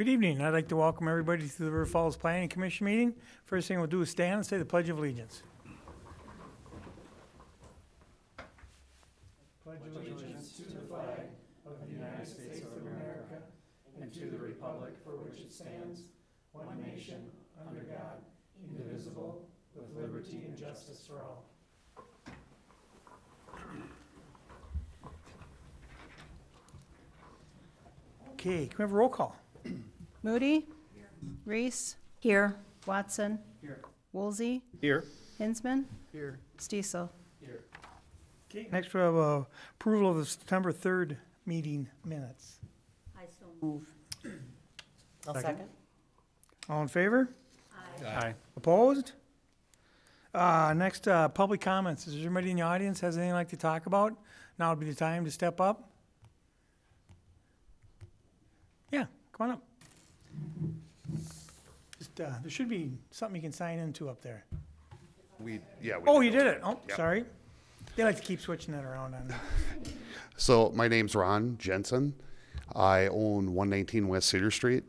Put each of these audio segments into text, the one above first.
Good evening. I'd like to welcome everybody to the River Falls Planning Commission meeting. First thing we'll do is stand and say the Pledge of Allegiance. Pledge allegiance to the flag of the United States of America and to the republic for which it stands, one nation, under God, indivisible, with liberty and justice for all. Okay, can we have a roll call? Moody? Here. Reese? Here. Watson? Here. Woolsey? Here. Hinsman? Here. Stiesel? Here. Okay, next we have approval of the September 3rd meeting minutes. I so move. I'll Second. All in favor? Aye. Opposed? Next, public comments. Is there anybody in the audience has anything like to talk about? Now would be the time to step up. Yeah, come on up. Just, there should be something you can sign into up there. Oh, You did it. Oh, Yep. sorry. They like to keep switching that around on me. So my name's Ron Jensen. I own 119 West Cedar Street.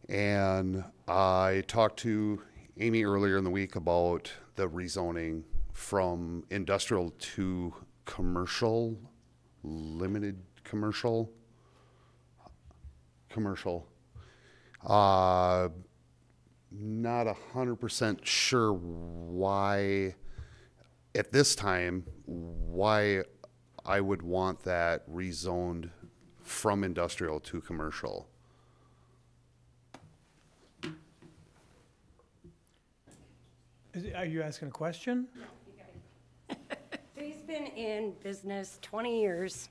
And I talked to Amy earlier in the week about the rezoning from industrial to commercial, limited commercial. Not 100% sure why, at this time, why I would want that rezoned from industrial to commercial. Are you asking a question? He's been in business 20 years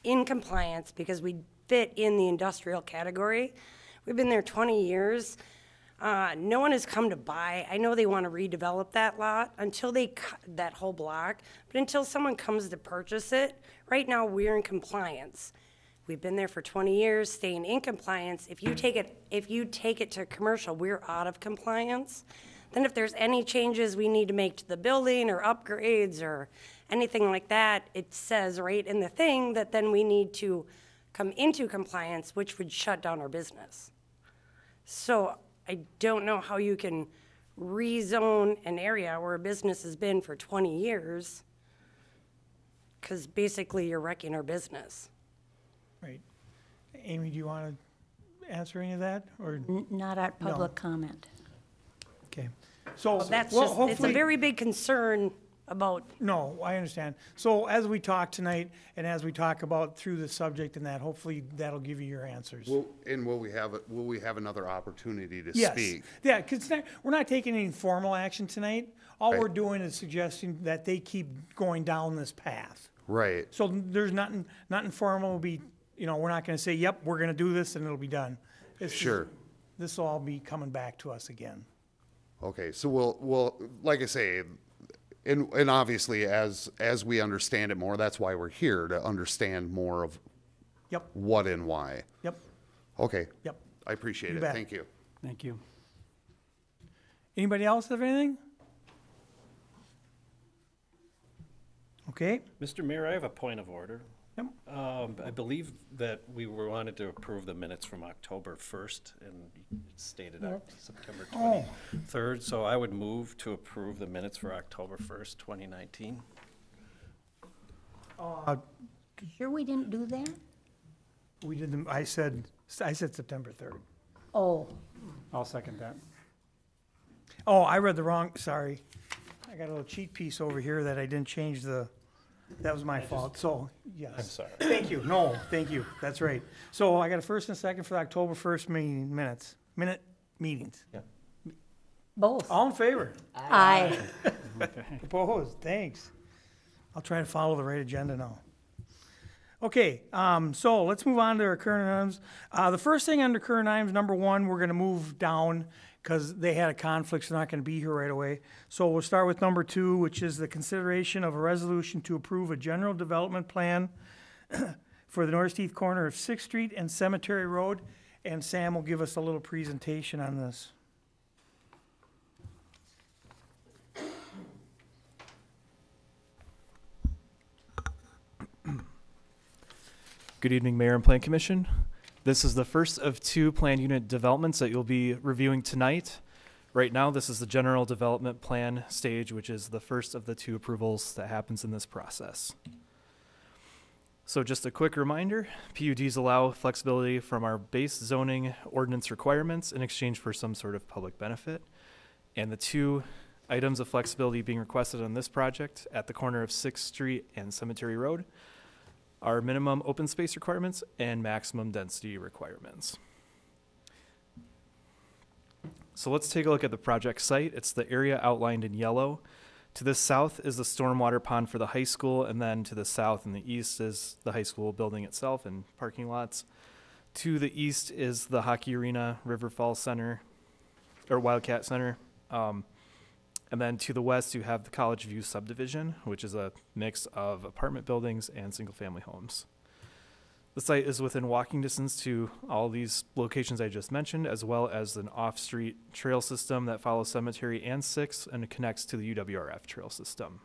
in compliance because we fit in the industrial category. We've been there 20 years. No one has come to buy. I know they want to redevelop that lot until they cut that whole block, but until someone comes to purchase it, right now we're in compliance. We've been there for 20 years, staying in compliance. If you take it to commercial, we're out of compliance. Then if there's any changes we need to make to the building or upgrades or anything like that, it says right in the thing that then we need to come into compliance, which would shut down our business. So I don't know how you can rezone an area where a business has been for 20 years, because basically you're wrecking our business. Right. Amy, do you want to answer any of that? Or Not at public comment. okay. So That's well, just, it's a hopefully- very big concern about, No, I understand. So as we talk tonight and as we talk about through the subject and that, hopefully that'll give you your answers. Will we have another opportunity to Yes. speak? Yeah, because we're not taking any formal action tonight. All Right. we're doing is suggesting that they keep going down this path. Right. So there's nothing formal. Will be, we're not going to say, yep, we're going to do this and it'll be done. Sure. This will all be coming back to us again. Okay, so we'll like I say, and obviously as we understand it more, that's why we're here, to understand more of Yep, what and why. yep, Okay. yep. I appreciate You it. bet. Thank you. Thank you. Anybody else have anything? Okay. Mr. Mayor, I have a point of order. Yep. I believe that we wanted to approve the minutes from October 1st, and it stated September 23rd, so I would move to approve the minutes for October 1st, 2019. sure we didn't do that? We did them, I said September 3rd. Oh, I'll second that. Oh, I read the wrong, sorry. I got a little cheat piece over here that I didn't change that was my fault, so, yes. I'm sorry. Thank you, no, thank you, that's right. So I got a first and a second for the October 1st meetings. Yeah. both. All in favor? Aye. Opposed, thanks. I'll try to follow the right agenda now. Okay, so let's move on to our current items. The first thing under current items, number one, we're gonna move down because they had a conflict, so they're not gonna be here right away. So we'll start with number two, which is the consideration of a resolution to approve a general development plan for the northeast corner of Sixth Street and Cemetery Road. And Sam will give us a little presentation on this. Good evening, Mayor and Plan Commission. This is the first of two planned unit developments that you'll be reviewing tonight. Right now, this is the general development plan stage, which is the first of the two approvals that happens in this process. So just a quick reminder, PUDs allow flexibility from our base zoning ordinance requirements in exchange for some sort of public benefit. And the two items of flexibility being requested on this project at the corner of 6th Street and Cemetery Road are minimum open space requirements and maximum density requirements. So let's take a look at the project site. It's the area outlined in yellow. To the south is the stormwater pond for the high school, and then to the south and the east is the high school building itself and parking lots. To the east is the hockey arena, River Falls Center, or Wildcat Center. And then to the west, you have the College View subdivision, which is a mix of apartment buildings and single-family homes. The site is within walking distance to all these locations I just mentioned, as well as an off-street trail system that follows Cemetery and 6 and it connects to the UWRF trail system.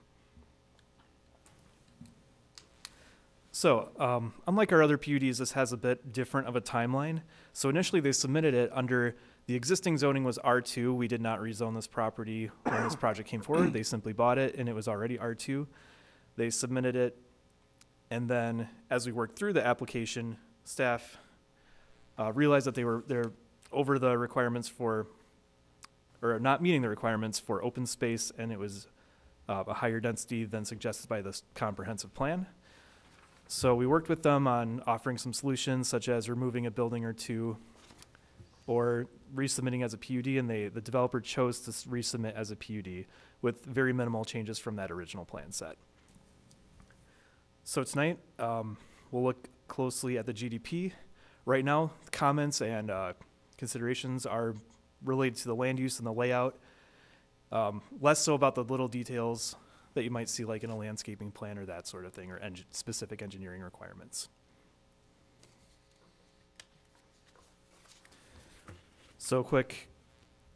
So, unlike our other PUDs, this has a bit different of a timeline. So initially they submitted it under the existing zoning was R2. We did not rezone this property when this project came forward. They simply bought it and it was already R2. They submitted it, and then as we worked through the application, staff realized that they're over the requirements for, or not meeting the requirements for open space, and it was a higher density than suggested by this comprehensive plan. So we worked with them on offering some solutions such as removing a building or two or resubmitting as a PUD, and the developer chose to resubmit as a PUD with very minimal changes from that original plan set. So tonight, we'll look closely at the GDP. Right now, comments and considerations are related to the land use and the layout, less so about the little details that you might see like in a landscaping plan or that sort of thing, or specific engineering requirements. So quick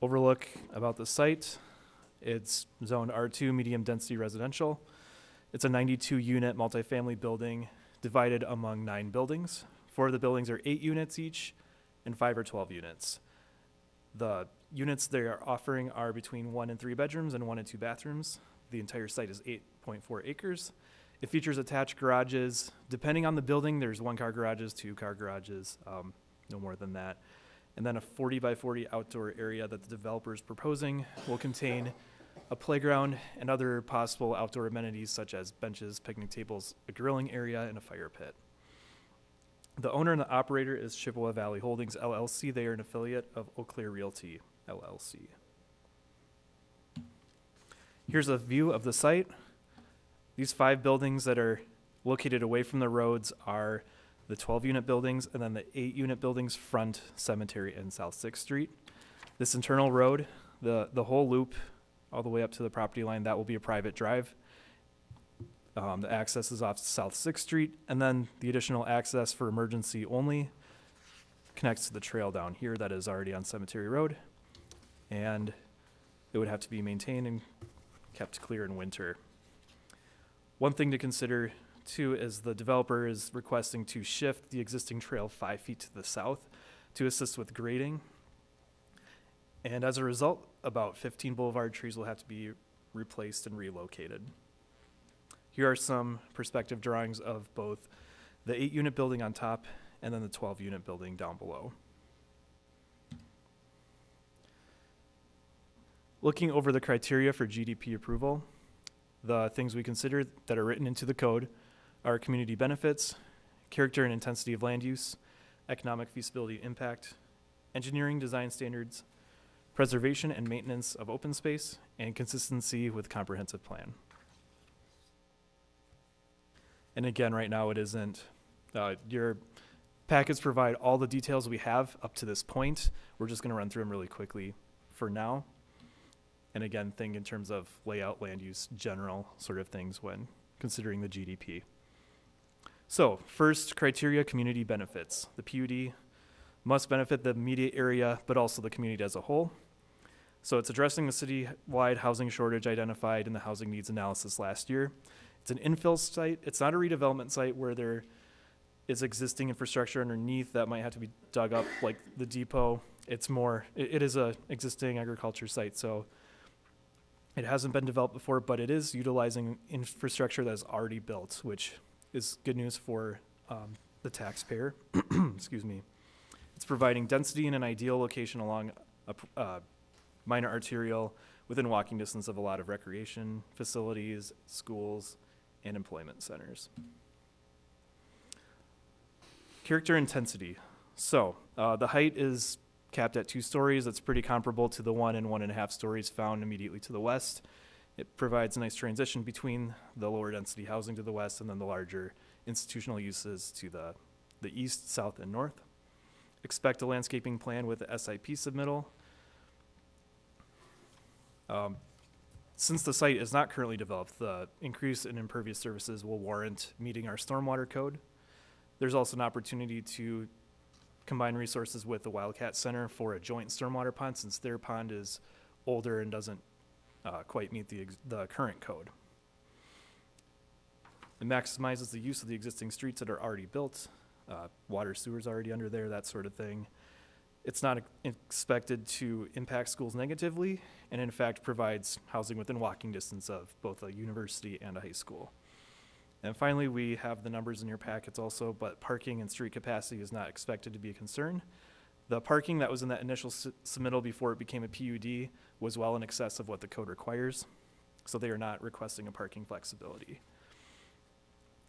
overlook about the site. It's zoned R2 medium density residential. It's a 92 unit multifamily building divided among 9 buildings. 4 of the buildings are 8 units each and 5 are 12 units. The units they are offering are between 1 and 3 bedrooms and 1 and 2 bathrooms. The entire site is 8.4 acres. It features attached garages. Depending on the building, there's 1-car garages, 2-car garages, no more than that. And then a 40 by 40 outdoor area that the developer is proposing will contain a playground and other possible outdoor amenities such as benches, picnic tables, a grilling area, and a fire pit. The owner and the operator is Chippewa Valley Holdings, LLC. They are an affiliate of Eau Claire Realty, LLC. Here's a view of the site. These 5 buildings that are located away from the roads are the 12-unit buildings, and then the 8-unit buildings front Cemetery and South 6th Street. This internal road, the whole loop all the way up to the property line, that will be a private drive. The access is off South 6th Street, and then the additional access for emergency only connects to the trail down here that is already on Cemetery Road, and it would have to be maintained and kept clear in winter. One thing to consider too is the developer is requesting to shift the existing trail 5 feet to the south to assist with grading. And as a result, about 15 boulevard trees will have to be replaced and relocated. Here are some perspective drawings of both the 8-unit building on top and then the 12-unit building down below. Looking over the criteria for GDP approval, the things we consider that are written into the code are community benefits, character and intensity of land use, economic feasibility impact, engineering design standards, preservation and maintenance of open space, and consistency with comprehensive plan. And again, right now it isn't, your packets provide all the details we have up to this point. We're just gonna run through them really quickly for now. And again, think in terms of layout, land use, general sort of things when considering the GDP. So first criteria, community benefits. The PUD must benefit the immediate area, but also the community as a whole. So it's addressing the city-wide housing shortage identified in the housing needs analysis last year. It's an infill site. It's not a redevelopment site where they're is existing infrastructure underneath that might have to be dug up, like the depot. It's more, it is a existing agriculture site, so it hasn't been developed before, but it is utilizing infrastructure that is already built, which is good news for the taxpayer. Excuse me. It's providing density in an ideal location along a minor arterial within walking distance of a lot of recreation facilities, schools, and employment centers. Character intensity. So the height is capped at 2 stories. That's pretty comparable to the 1 and 1.5 stories found immediately to the west. It provides a nice transition between the lower density housing to the west and then the larger institutional uses to the east, south, and north. Expect a landscaping plan with the SIP submittal. Since the site is not currently developed, the increase in impervious surfaces will warrant meeting our stormwater code. There's also an opportunity to combine resources with the Wildcat Center for a joint stormwater pond, since their pond is older and doesn't quite meet the current code. It maximizes the use of the existing streets that are already built. Water, sewer's already under there, that sort of thing. It's not expected to impact schools negatively, and in fact provides housing within walking distance of both a university and a high school. And finally, we have the numbers in your packets also, but parking and street capacity is not expected to be a concern. The parking that was in that initial submittal before it became a PUD was well in excess of what the code requires, so they are not requesting a parking flexibility.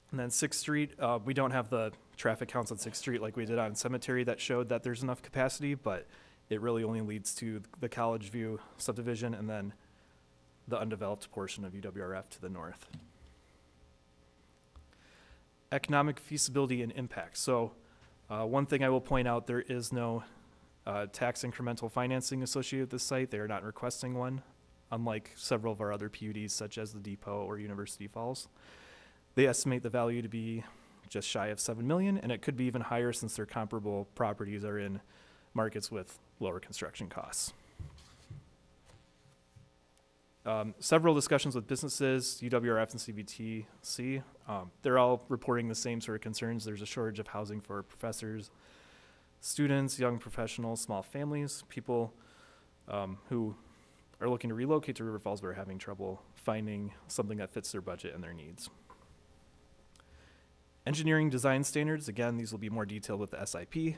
And then 6th Street, we don't have the traffic counts on 6th Street like we did on Cemetery that showed that there's enough capacity, but it really only leads to the College View subdivision and then the undeveloped portion of UWRF to the north. Economic feasibility and impact. So one thing I will point out, there is no tax incremental financing associated with this site. They are not requesting one, unlike several of our other PUDs such as the Depot or University Falls. They estimate the value to be just shy of $7 million, and it could be even higher since their comparable properties are in markets with lower construction costs. Several discussions with businesses, UWRF and CVTC. They're all reporting the same sort of concerns. There's a shortage of housing for professors, students, young professionals, small families, people who are looking to relocate to River Falls but are having trouble finding something that fits their budget and their needs. Engineering design standards, again, these will be more detailed with the SIP.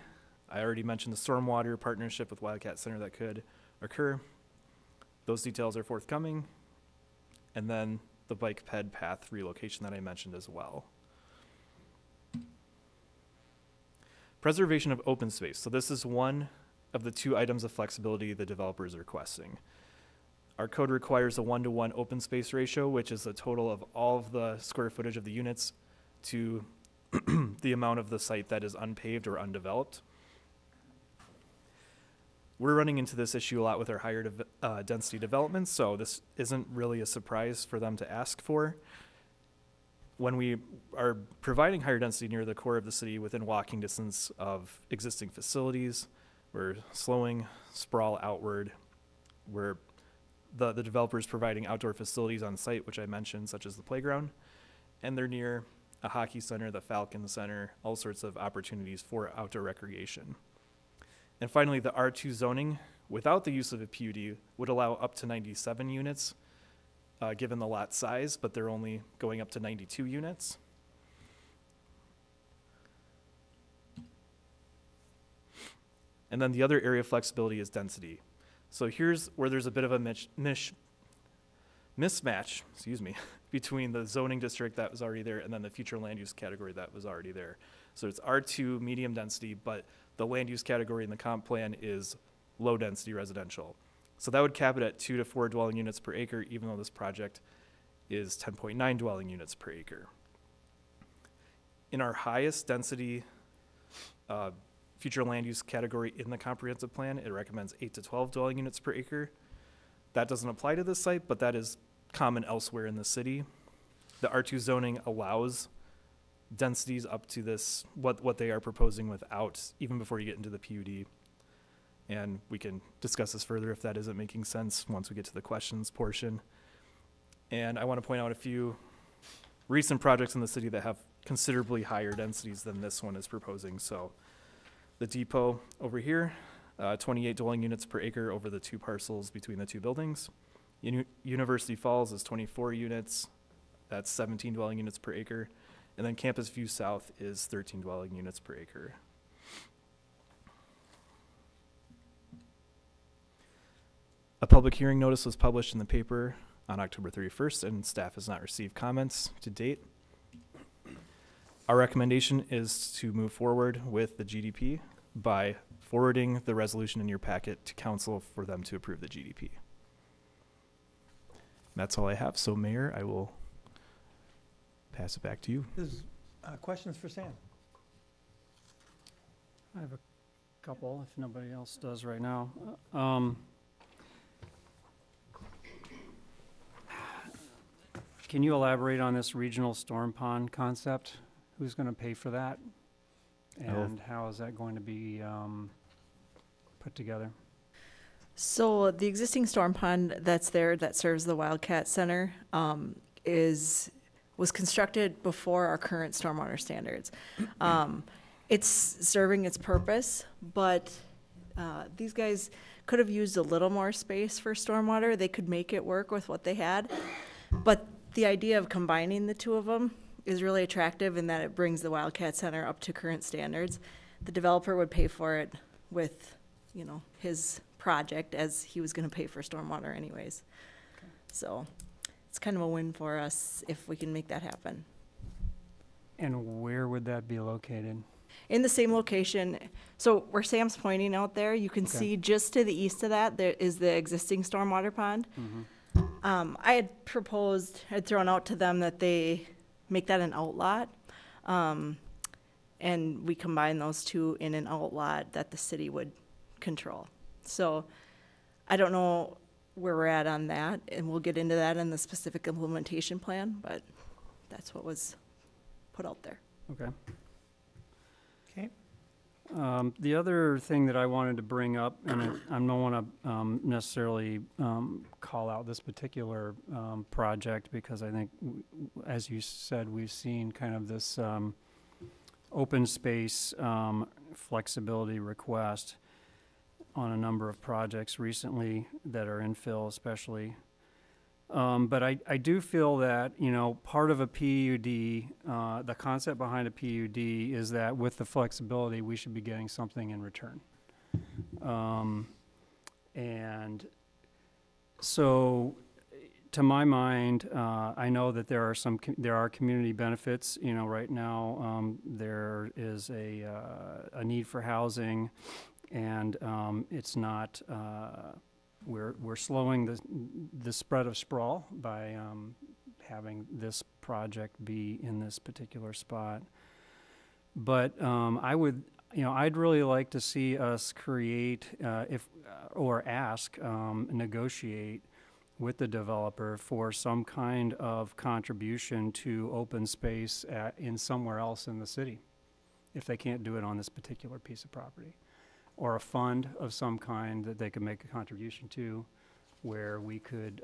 I already mentioned the stormwater partnership with Wildcat Center that could occur. Those details are forthcoming. And then the bike ped path relocation that I mentioned as well. Preservation of open space. So this is one of the 2 items of flexibility the developer is requesting. Our code requires a 1-to-1 open space ratio, which is the total of all of the square footage of the units to the amount of the site that is unpaved or undeveloped. We're running into this issue a lot with our higher density developments, so this isn't really a surprise for them to ask for. When we are providing higher density near the core of the city within walking distance of existing facilities, we're slowing sprawl outward. We're the developer is providing outdoor facilities on site, which I mentioned, such as the playground, and they're near a hockey center, the Falcon Center, all sorts of opportunities for outdoor recreation. And finally, the R2 zoning, without the use of a PUD, would allow up to 97 units, given the lot size, but they're only going up to 92 units. And then the other area of flexibility is density. So here's where there's a bit of a mismatch, between the zoning district that was already there and then the future land use category that was already there. So it's R2 medium density, but the land use category in the comp plan is low density residential. So that would cap it at 2 to 4 dwelling units per acre, even though this project is 10.9 dwelling units per acre. In our highest density future land use category in the comprehensive plan, it recommends 8 to 12 dwelling units per acre. That doesn't apply to this site, but that is common elsewhere in the city. The R2 zoning allows densities up to this, what they are proposing without, even before you get into the PUD. And we can discuss this further if that isn't making sense once we get to the questions portion. And I want to point out a few recent projects in the city that have considerably higher densities than this one is proposing. So the depot over here, 28 dwelling units per acre over the 2 parcels between the 2 buildings. University Falls is 24 units. That's 17 dwelling units per acre. And then Campus View South is 13 dwelling units per acre. A public hearing notice was published in the paper on October 31st, and staff has not received comments to date. Our recommendation is to move forward with the GDP by forwarding the resolution in your packet to council for them to approve the GDP. That's all I have. So, Mayor, I will pass it back to you. There's questions for Sam. I have a couple, if nobody else does right now. Can you elaborate on this regional storm pond concept? Who's going to pay for that? And how is that going to be put together? So the existing storm pond that's there that serves the Wildcat Center was constructed before our current stormwater standards. It's serving its purpose, but these guys could have used a little more space for stormwater. They could make it work with what they had, but the idea of combining the two of them is really attractive in that it brings the Wildcat Center up to current standards. The developer would pay for it with, you know, his project, as he was going to pay for stormwater anyways. Okay. So it's kind of a win for us if we can make that happen. And where would that be located? In the same location. So where Sam's pointing out there, you can Okay. see just to the east of that, there is the existing stormwater pond. I had proposed, I'd thrown out to them that they make that an outlot. And we combine those two in an outlot that the city would control. So I don't know where we're at on that, and we'll get into that in the specific implementation plan, but that's what was put out there. Okay. Okay. The other thing that I wanted to bring up, and I don't want to necessarily call out this particular project, because I think, as you said, we've seen kind of this open space flexibility request on a number of projects recently that are infill especially. But I do feel that, you know, part of a PUD, the concept behind a PUD is that with the flexibility, we should be getting something in return. And so, to my mind, I know that there are community benefits. You know, right now there is a need for housing, and it's not. We're slowing the spread of sprawl by having this project be in this particular spot. But I'd really like to see us create, negotiate with the developer for some kind of contribution to open space in somewhere else in the city, if they can't do it on this particular piece of property. Or a fund of some kind that they could make a contribution to, where we could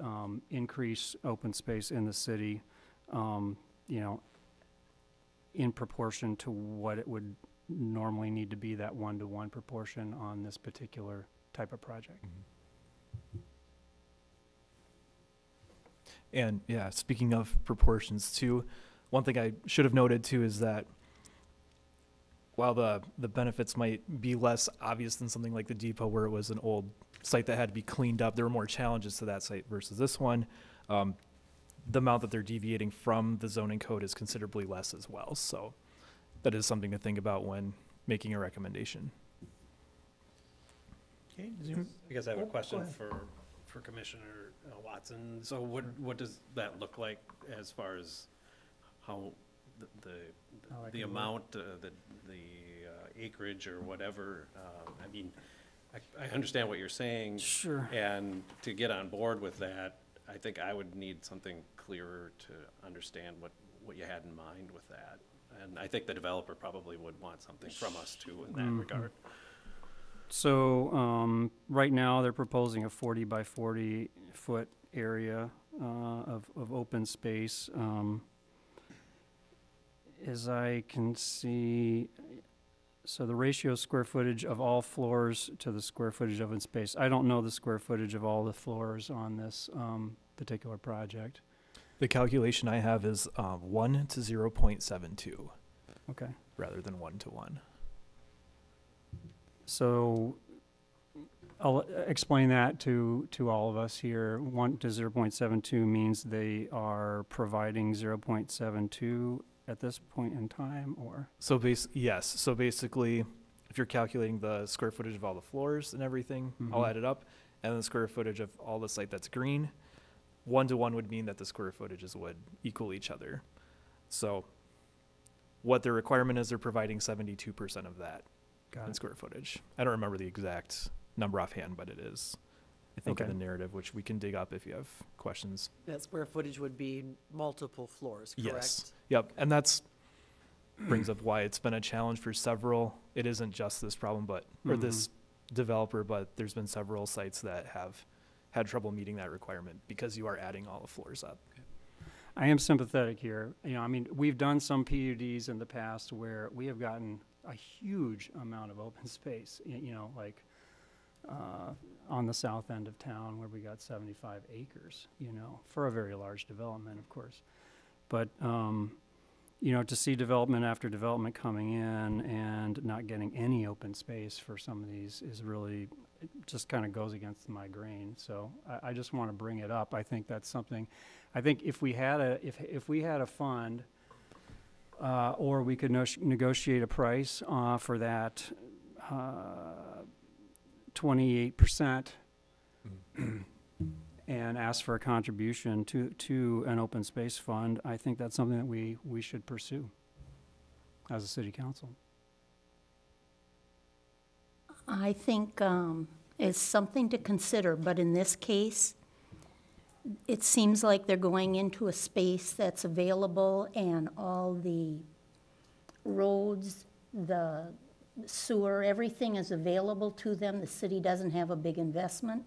increase open space in the city, in proportion to what it would normally need to be, that 1-to-1 proportion on this particular type of project. And yeah, speaking of proportions too, one thing I should have noted too is that while the benefits might be less obvious than something like the depot, where it was an old site that had to be cleaned up, there were more challenges to that site versus this one. The amount that they're deviating from the zoning code is considerably less as well. So that is something to think about when making a recommendation. Okay. I guess I have a Go question ahead. for Commissioner Watson. So what does that look like as far as how the amount, the acreage or whatever? I mean, I understand what you're saying. Sure. And to get on board with that, I think I would need something clearer to understand what you had in mind with that. And I think the developer probably would want something from us too in that regard. So right now they're proposing a 40 by 40 foot area of open space. as I can see, so the ratio square footage of all floors to the square footage of open space. I don't know the square footage of all the floors on this particular project. The calculation I have is 1 to 0.72 Okay. rather than 1 to 1. So I'll explain that to all of us here. 1 to 0.72 means they are providing 0.72 at this point in time, or? So yes. So basically, if you're calculating the square footage of all the floors and everything, I'll Mhm. add it up, and then the square footage of all the site that's green, 1 to 1 would mean that the square footages would equal each other. So what their requirement is, they're providing 72% of that Got in it. square footage. I don't remember the exact number offhand, but it is, I think, in Okay. the narrative, which we can dig up if you have questions. That square footage would be multiple floors, correct? Yes. Yep. And that's brings up why it's been a challenge for several. It isn't just this problem, but or this developer, but there's been several sites that have had trouble meeting that requirement because you are adding all the floors up. I am sympathetic here. You know, I mean, we've done some PUDs in the past where we have gotten a huge amount of open space, you know, like on the south end of town where we got 75 acres, you know, for a very large development, of course. But, you know, to see development after development coming in and not getting any open space for some of these is really, it just kind of goes against my grain. So I just want to bring it up. I think that's something, I think if we had if we had a fund, or we could negotiate a price for that 28% and ask for a contribution to an open space fund, I think that's something that we should pursue as a city council. I think it's something to consider, but in this case, it seems like they're going into a space that's available and all the roads, the sewer, everything is available to them. The city doesn't have a big investment.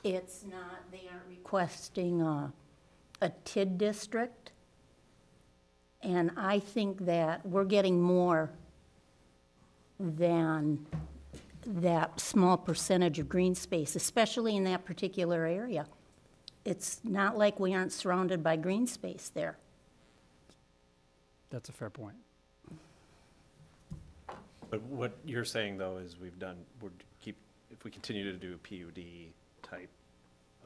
It's not, they aren't requesting a TID district. And I think that we're getting more than that small percentage of green space, especially in that particular area. It's not like we aren't surrounded by green space there. That's a fair point. But what you're saying, though, is if we continue to do PUD type.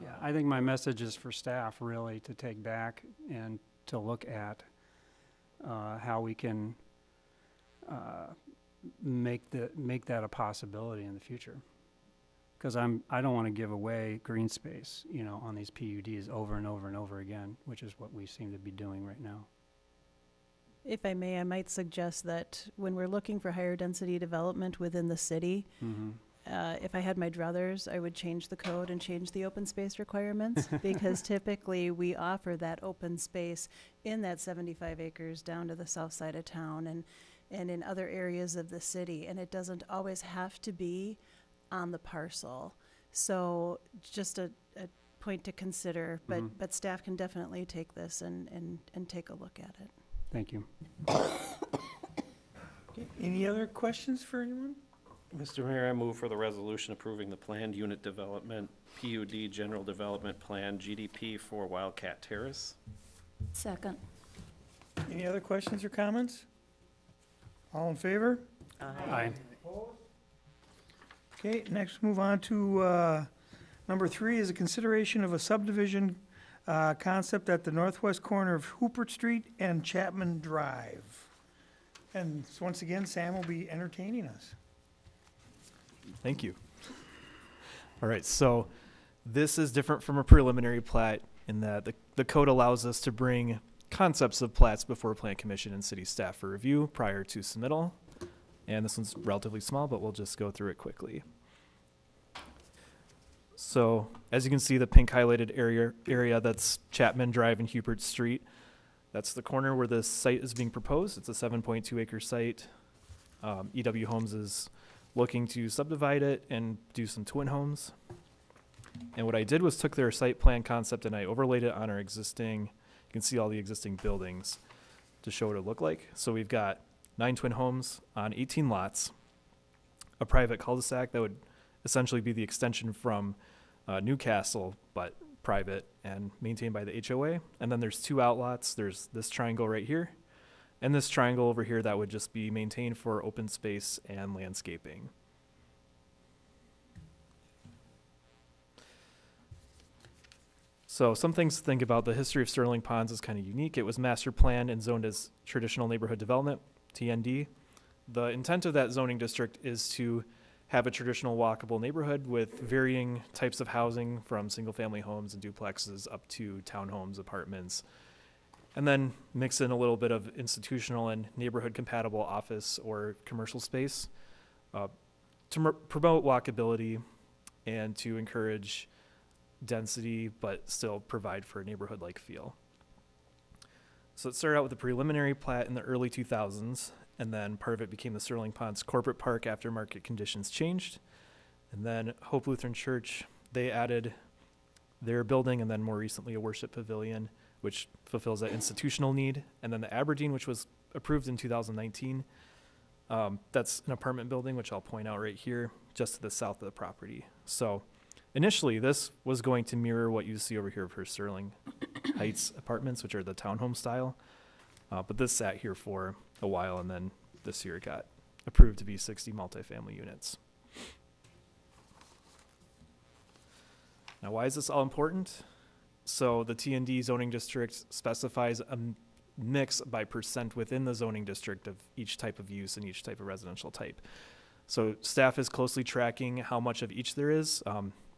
Yeah, I think my message is for staff really to take back and to look at how we can make that a possibility in the future. Because I don't want to give away green space, you know, on these PUDs over and over and over again, which is what we seem to be doing right now. If I may, I might suggest that when we're looking for higher density development within the city, if I had my druthers, I would change the code and change the open space requirements because typically we offer that open space in that 75 acres down to the south side of town and in other areas of the city, and it doesn't always have to be on the parcel. So just a point to consider, but staff can definitely take this and take a look at it. Thank you. Okay, any other questions for anyone? Mr. Mayor, I move for the resolution approving the planned unit development, PUD general development plan, GDP for Wildcat Terrace. Second. Any other questions or comments? All in favor? Aye. Okay, next move on to number 3 is a consideration of a subdivision concept at the northwest corner of Huppert Street and Chapman Drive. And once again, Sam will be entertaining us. Thank you. All right, so this is different from a preliminary plat in that the code allows us to bring concepts of plats before Plan Commission and city staff for review prior to submittal. And this one's relatively small, but we'll just go through it quickly. So as you can see, the pink highlighted area that's Chapman Drive and Huppert Street, that's the corner where the site is being proposed. It's a 7.2 acre site. EW Homes is looking to subdivide it and do some twin homes. And what I did was took their site plan concept and I overlaid it on our existing, you can see all the existing buildings. to show what it looked like. So we've got 9 twin homes on 18 lots, a private cul-de-sac that would essentially be the extension from Newcastle, but private and maintained by the HOA. And then there's 2 outlots. There's this triangle right here and this triangle over here that would just be maintained for open space and landscaping. So some things to think about. The history of Sterling Ponds is kind of unique. It was master planned and zoned as traditional neighborhood development, TND. The intent of that zoning district is to have a traditional walkable neighborhood with varying types of housing, from single family homes and duplexes up to townhomes, apartments, and then mix in a little bit of institutional and neighborhood compatible office or commercial space to promote walkability and to encourage density, but still provide for a neighborhood-like feel. So it started out with a preliminary plat in the early 2000s, and then part of it became the Sterling Ponds Corporate Park after market conditions changed. And then Hope Lutheran Church, they added their building, and then more recently a worship pavilion, which fulfills that institutional need. And then the Aberdeen, which was approved in 2019, that's an apartment building, which I'll point out right here, just to the south of the property. So initially, this was going to mirror what you see over here for Sterling Heights apartments, which are the townhome style. But this sat here for a while, and then this year it got approved to be 60 multifamily units. Now, why is this all important? So the TND zoning district specifies a mix by percent within the zoning district of each type of use and each type of residential type. So staff is closely tracking how much of each there is.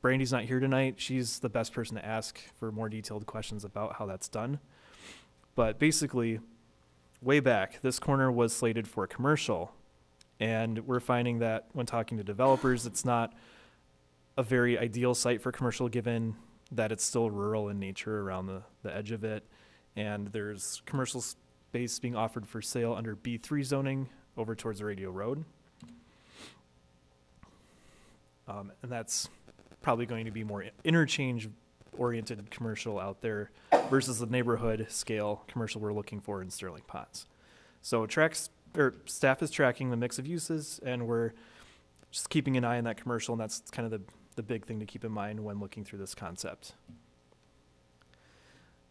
Brandy's not here tonight. She's the best person to ask for more detailed questions about how that's done. But basically, way back, this corner was slated for commercial. And we're finding that when talking to developers, it's not a very ideal site for commercial, given that it's still rural in nature around the edge of it. And there's commercial space being offered for sale under B3 zoning over towards the Radio Road. And that's probably going to be more interchange-oriented commercial out there versus the neighborhood scale commercial we're looking for in Sterling Ponds. So staff is tracking the mix of uses, and we're just keeping an eye on that commercial, and that's kind of the big thing to keep in mind when looking through this concept.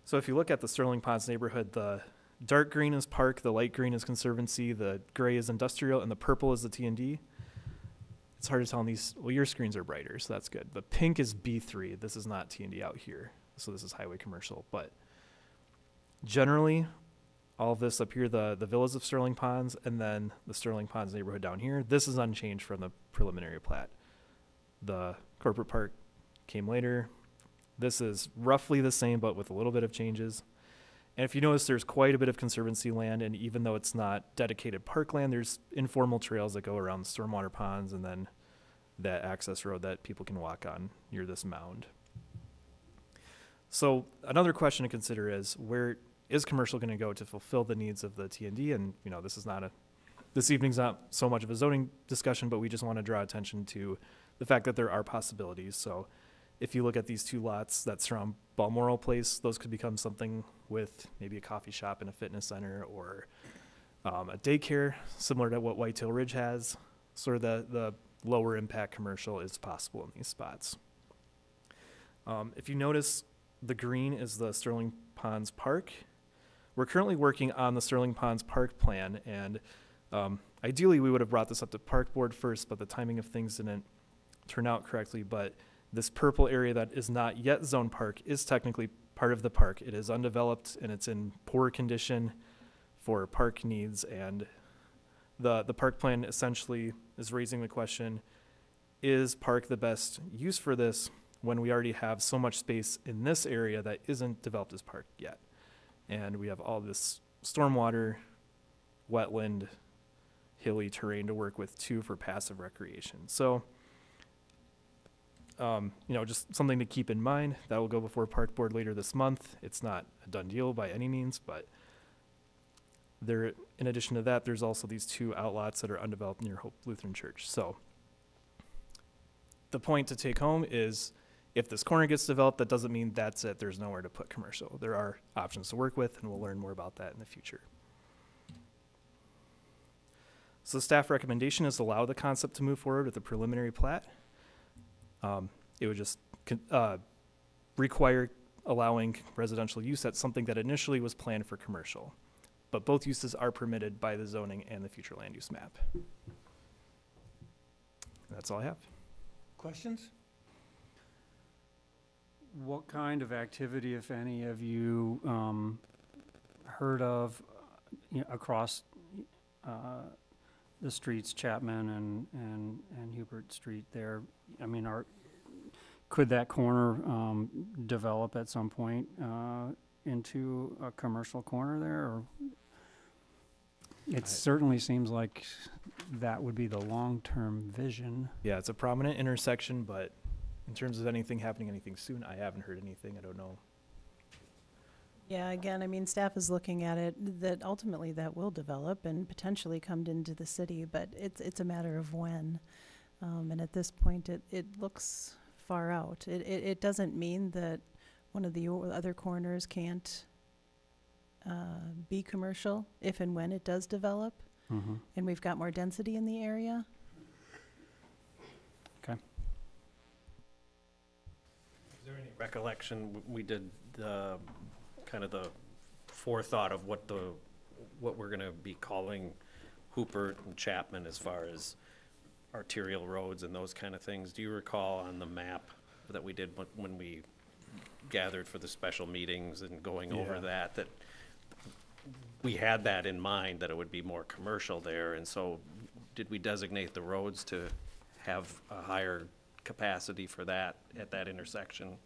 So if you look at the Sterling Ponds neighborhood, the dark green is park, the light green is conservancy, the gray is industrial, and the purple is the T&D. It's hard to tell on these. Well, your screens are brighter, so that's good. The pink is B3. This is not T&D out here, so this is highway commercial. But generally, all of this up here, the villas of Sterling Ponds, and then the Sterling Ponds neighborhood down here, this is unchanged from the preliminary plat. The corporate park came later. This is roughly the same, but with a little bit of changes. And if you notice, there's quite a bit of conservancy land, and even though it's not dedicated parkland, there's informal trails that go around the stormwater ponds and then that access road that people can walk on near this mound. So another question to consider is, where is commercial going to go to fulfill the needs of the TND? And, this evening's not so much of a zoning discussion, but we just want to draw attention to the fact that there are possibilities. So if you look at these 2 lots that surround Balmoral Place, those could become something with maybe a coffee shop and a fitness center, or a daycare, similar to what Whitetail Ridge has. Sort of the lower impact commercial is possible in these spots. If you notice, the green is the Sterling Ponds Park. We're currently working on the Sterling Ponds Park plan, and ideally we would have brought this up to Park Board first, but the timing of things didn't turn out correctly. But this purple area that is not yet zone park is technically part of the park. It is undeveloped, and it's in poor condition for park needs. And the park plan essentially is raising the question, is park the best use for this when we already have so much space in this area that isn't developed as park yet? And we have all this stormwater, wetland, hilly terrain to work with too for passive recreation. So just something to keep in mind. That will go before Park Board later this month. It's not a done deal by any means, but in addition to that, there's also these 2 outlots that are undeveloped near Hope Lutheran Church. So the point to take home is, if this corner gets developed, that doesn't mean that's it. There's nowhere to put commercial. There are options to work with, and we'll learn more about that in the future. So staff recommendation is allow the concept to move forward with a preliminary plat. It would just require allowing residential use at something that initially was planned for commercial. But both uses are permitted by the zoning and the future land use map. That's all I have. Questions? What kind of activity, if any, have you heard of across the streets, Chapman and Huppert Street there? I mean, could that corner develop at some point into a commercial corner there? Or it certainly seems like that would be the long-term vision. Yeah, it's a prominent intersection, but in terms of anything soon, I haven't heard anything. I don't know. Yeah, again, I mean, staff is looking at it, that ultimately that will develop and potentially come into the city, but it's a matter of when. And at this point, it looks far out. It doesn't mean that one of the other corners can't be commercial if and when it does develop, and we've got more density in the area. Okay. Is there any recollection, we did the kind of the forethought of what we're gonna be calling Huppert and Chapman as far as arterial roads and those kind of things? Do you recall on the map that we did when we gathered for the special meetings and going over that we had that in mind, that it would be more commercial there, and so did we designate the roads to have a higher capacity for that at that intersection?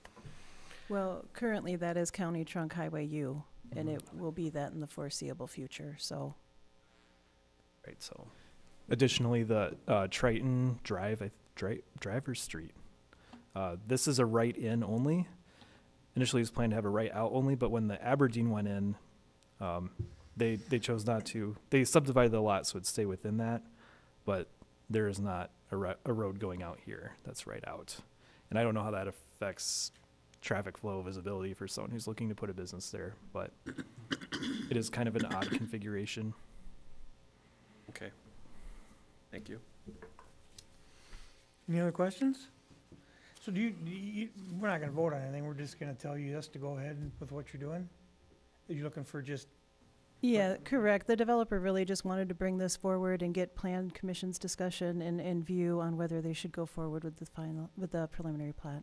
Well, currently that is County Trunk Highway U, and it will be that in the foreseeable future, so. Right, so. Additionally, the Triton Driver Street. This is a right-in only. Initially, it was planned to have a right-out only, but when the Aberdeen went in, they chose not to. They subdivided the lot so it'd stay within that, but there is not a road going out here that's right out. And I don't know how that affects traffic flow visibility for someone who's looking to put a business there, but it is kind of an odd configuration. Okay. Thank you. Any other questions? So we're not gonna vote on anything, we're just gonna tell you yes to go ahead with what you're doing? Are you looking for just? Yeah, correct. The developer really just wanted to bring this forward and get plan commission's discussion and view on whether they should go forward with the preliminary plat.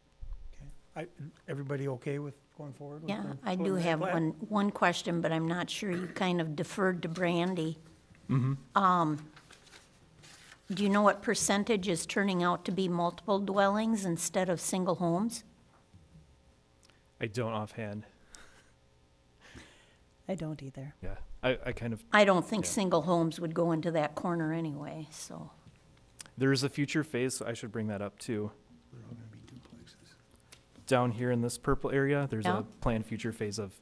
Everybody okay with going forward? with Yeah, the I do preliminary have plat? one question, but I'm not sure. You kind of deferred to Brandy. Do you know what percentage is turning out to be multiple dwellings instead of single homes? I don't offhand. I don't either. Yeah, I kind of. I don't think Yeah. single homes would go into that corner anyway, so. There is a future phase, so I should bring that up too. Down here in this purple area, there's Yeah. a planned future phase of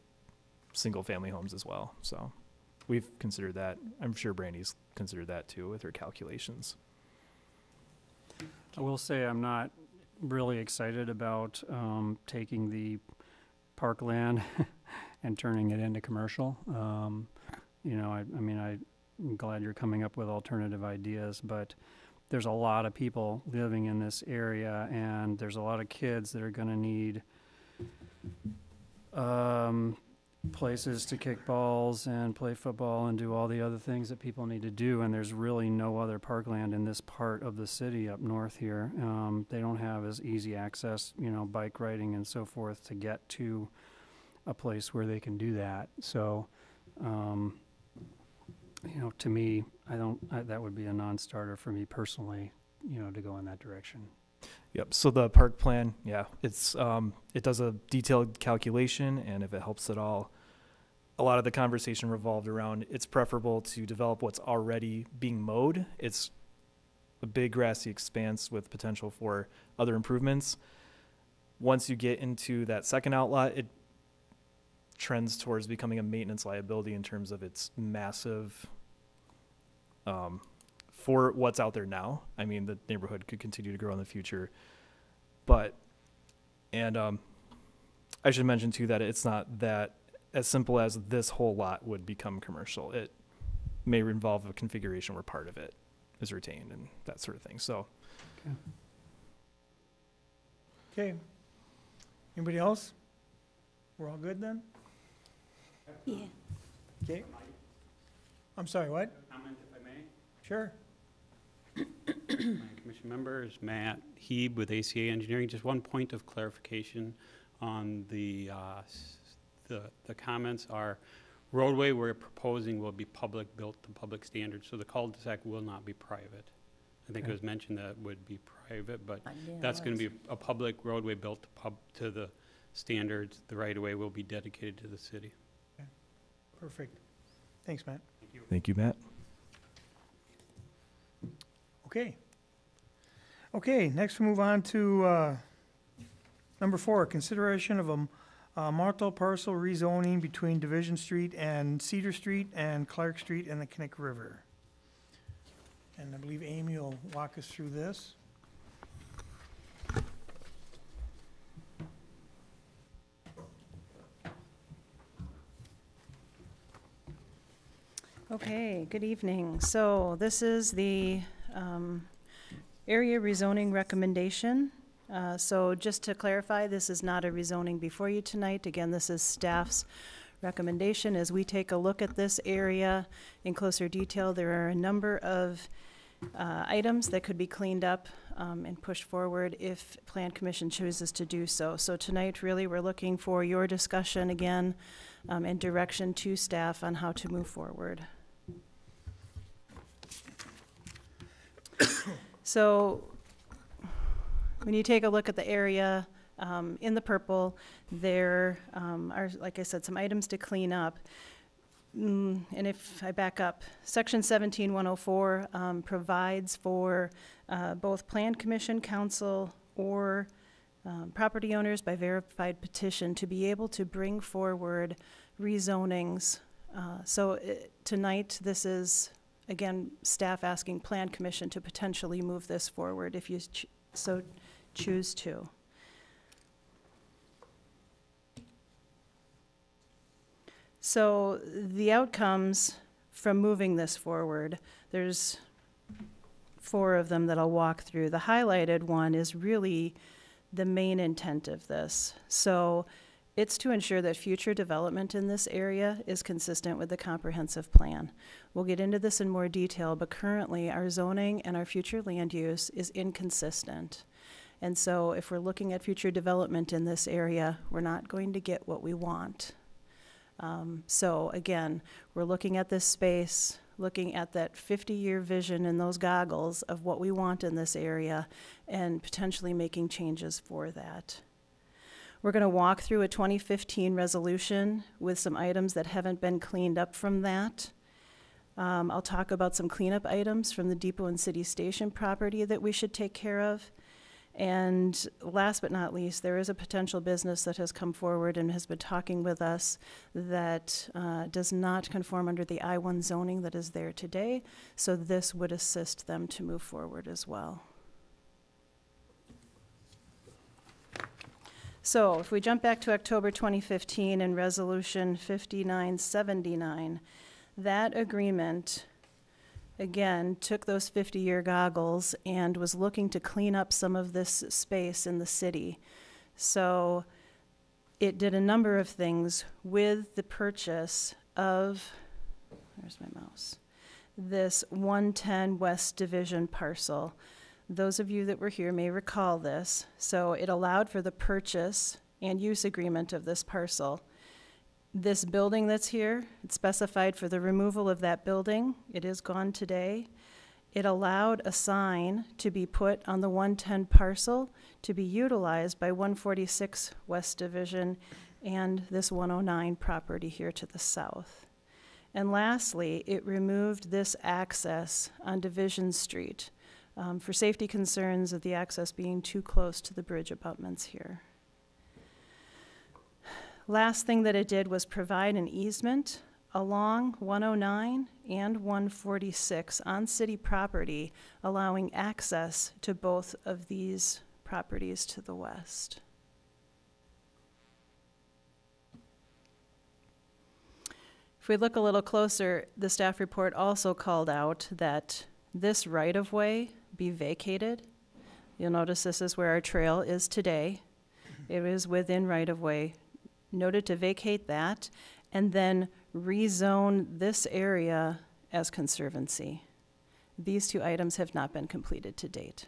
single-family homes as well. So we've considered that. I'm sure Brandy's considered that too with her calculations. I will say I'm not really excited about taking the parkland and turning it into commercial. I mean, I'm glad you're coming up with alternative ideas, but there's a lot of people living in this area, and there's a lot of kids that are going to need places to kick balls and play football and do all the other things that people need to do, and there's really no other parkland in this part of the city up north here. They don't have as easy access, bike riding and so forth, to get to a place where they can do that. So, to me, that would be a non-starter for me personally, to go in that direction. Yep. So the park plan, it does a detailed calculation, and if it helps at all, a lot of the conversation revolved around it's preferable to develop what's already being mowed. It's a big grassy expanse with potential for other improvements. Once you get into that second outlot, it trends towards becoming a maintenance liability in terms of its massive for what's out there now. I mean, the neighborhood could continue to grow in the future, but I should mention too that it's not that as simple as this whole lot would become commercial. It may involve a configuration where part of it is retained and that sort of thing. So Okay. Anybody else? We're all good then? Yeah. Okay. I'm sorry, what? Comment if I may. Sure. My commission member is Matt Heeb with ACA Engineering. Just one point of clarification on the comments are roadway we're proposing will be public, built to public standards, so the cul-de-sac will not be private. I think it was mentioned that it would be private, but that's going to be a public roadway built to the standards. The right-of-way will be dedicated to the city. Perfect. Thanks, Matt. thank you, Matt. Okay. Okay, next we move on to number 4, consideration of a multi-parcel rezoning between Division Street and Cedar Street and Clark Street and the Kinnick River. And I believe Amy will walk us through this. Okay, good evening. So this is the area rezoning recommendation. So just to clarify, this is not a rezoning before you tonight. Again, this is staff's recommendation. As we take a look at this area in closer detail, there are a number of items that could be cleaned up and pushed forward if Plan Commission chooses to do so. So tonight, really, we're looking for your discussion again and direction to staff on how to move forward. So when you take a look at the area in the purple, there are, like I said, some items to clean up. And if I back up, Section 17104 provides for both Plan Commission, council, or property owners by verified petition to be able to bring forward rezonings. Tonight, this is, again, staff asking Plan Commission to potentially move this forward if you so choose to. So the outcomes from moving this forward, there's 4 of them that I'll walk through. The highlighted one is really the main intent of this. So it's to ensure that future development in this area is consistent with the comprehensive plan. We'll get into this in more detail, but currently our zoning and our future land use is inconsistent. And so if we're looking at future development in this area, we're not going to get what we want. So again, we're looking at this space, looking at that 50-year vision and those goggles of what we want in this area and potentially making changes for that. We're going to walk through a 2015 resolution with some items that haven't been cleaned up from that. I'll talk about some cleanup items from the Depot and City Station property that we should take care of. And last but not least, there is a potential business that has come forward and has been talking with us that does not conform under the I-1 zoning that is there today. So this would assist them to move forward as well. So if we jump back to October 2015 and Resolution 5979, that agreement again took those 50-year goggles and was looking to clean up some of this space in the city. So it did a number of things with the purchase of, where's my mouse, this 110 West Division parcel. Those of you that were here may recall this. So it allowed for the purchase and use agreement of this parcel. This building that's here, it's specified for the removal of that building. It is gone today. It allowed a sign to be put on the 110 parcel to be utilized by 146 West Division and this 109 property here to the south. And lastly, it removed this access on Division Street for safety concerns of the access being too close to the bridge abutments here. Last thing that it did was provide an easement along 109 and 146 on city property, allowing access to both of these properties to the west. If we look a little closer, the staff report also called out that this right-of-way be vacated. You'll notice this is where our trail is today. It is within right-of-way. Noted to vacate that and then rezone this area as conservancy. These two items have not been completed to date.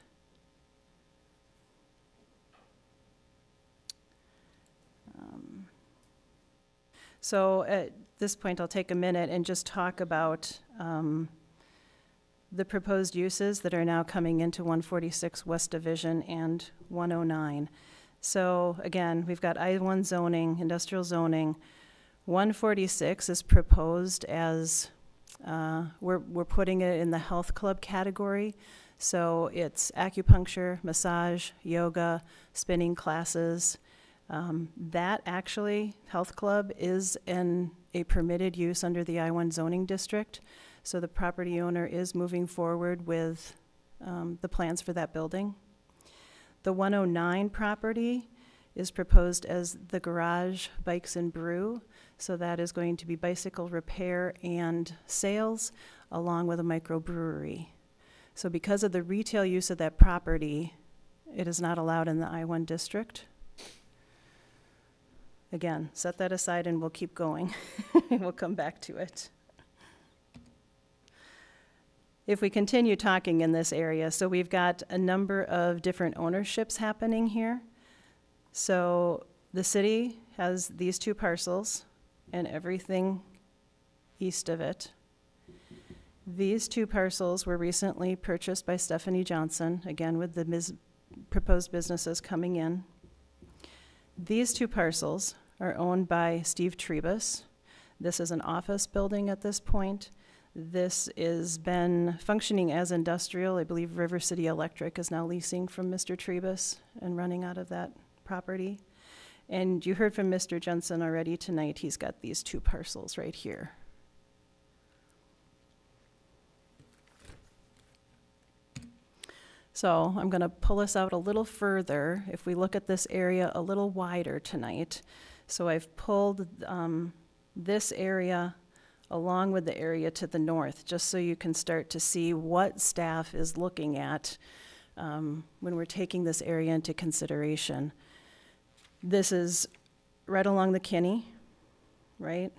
So at this point, I'll take a minute and just talk about the proposed uses that are now coming into 146 West Division and 109. So again, we've got I-1 zoning, industrial zoning. 146 is proposed as, we're putting it in the health club category. So it's acupuncture, massage, yoga, spinning classes. That actually, health club is a permitted use under the I-1 zoning district. So the property owner is moving forward with the plans for that building. The 109 property is proposed as the garage, bikes and brew. So that is going to be bicycle repair and sales along with a microbrewery. So because of the retail use of that property, it is not allowed in the I-1 district. Again, set that aside and we'll keep going. We'll come back to it. If we continue talking in this area, so we've got a number of different ownerships happening here. So the city has these two parcels and everything east of it. These two parcels were recently purchased by Stephanie Johnson, again with the proposed businesses coming in. These two parcels are owned by Steve Trebus. This is an office building at this point. This has been functioning as industrial. I believe River City Electric is now leasing from Mr. Trebus and running out of that property. And you heard from Mr. Jensen already tonight. He's got these two parcels right here. So I'm going to pull us out a little further. If we look at this area a little wider tonight. So I've pulled this area along with the area to the north, just so you can start to see what staff is looking at when we're taking this area into consideration. This is right along the Kinney, right?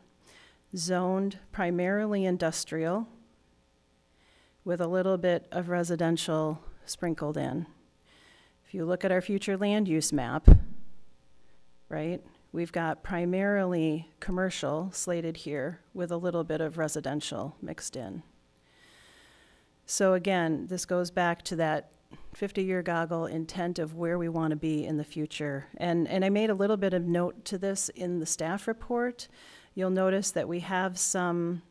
Zoned primarily industrial with a little bit of residential sprinkled in. If you look at our future land use map, right, we've got primarily commercial slated here with a little bit of residential mixed in. So again, this goes back to that 50-year goggle intent of where we want to be in the future. And I made a little bit of note to this in the staff report. You'll notice that we have some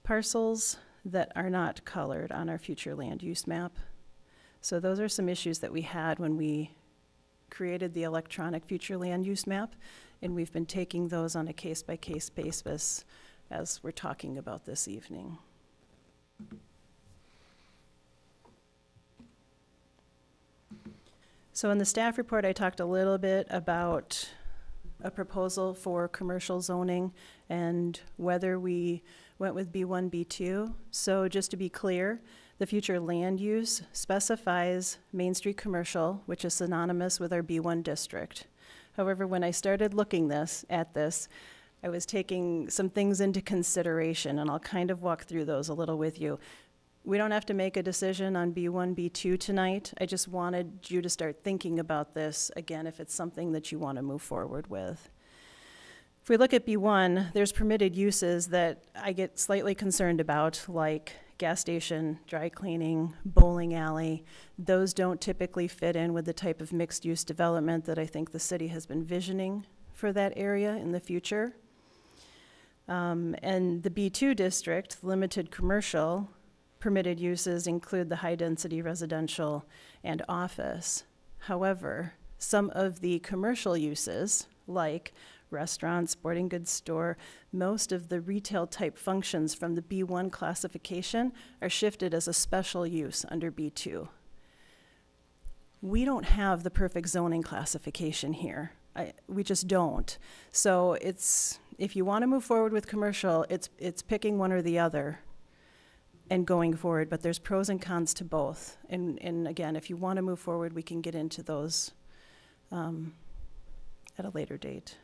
parcels that are not colored on our future land use map. So those are some issues that we had when we created the electronic future land use map, and we've been taking those on a case-by-case basis as we're talking about this evening. So in the staff report, I talked a little bit about a proposal for commercial zoning and whether we went with B1, B2. So just to be clear, the future land use specifies Main Street commercial, which is synonymous with our B1 district. However, when I started looking at this, I was taking some things into consideration, and I'll kind of walk through those a little with you. We don't have to make a decision on B1, B2 tonight. I just wanted you to start thinking about this, again, if it's something that you want to move forward with. If we look at B1, there's permitted uses that I get slightly concerned about, like gas station, dry cleaning, bowling alley. Those don't typically fit in with the type of mixed-use development that I think the city has been visioning for that area in the future. And the B2 district, limited commercial, permitted uses include the high-density residential and office. However, some of the commercial uses, like restaurant, sporting goods store, most of the retail type functions from the B1 classification are shifted as a special use under B2. We don't have the perfect zoning classification here. We just don't. So it's, if you want to move forward with commercial, it's picking one or the other. and going forward, but there's pros and cons to both. And again, if you want to move forward, we can get into those at a later date.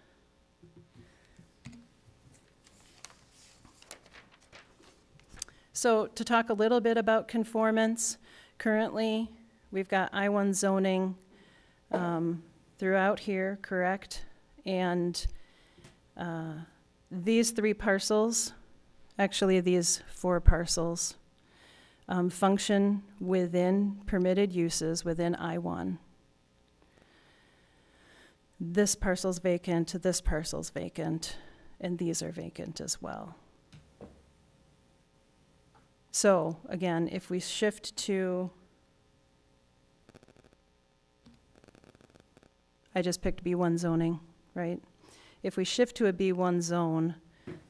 So to talk a little bit about conformance, currently we've got I-1 zoning throughout here, correct? And these 3 parcels, actually these 4 parcels, function within permitted uses within I-1. This parcel's vacant, this parcel's vacant, and these are vacant as well. So again, if we shift to, I just picked B1 zoning, right? If we shift to a B1 zone,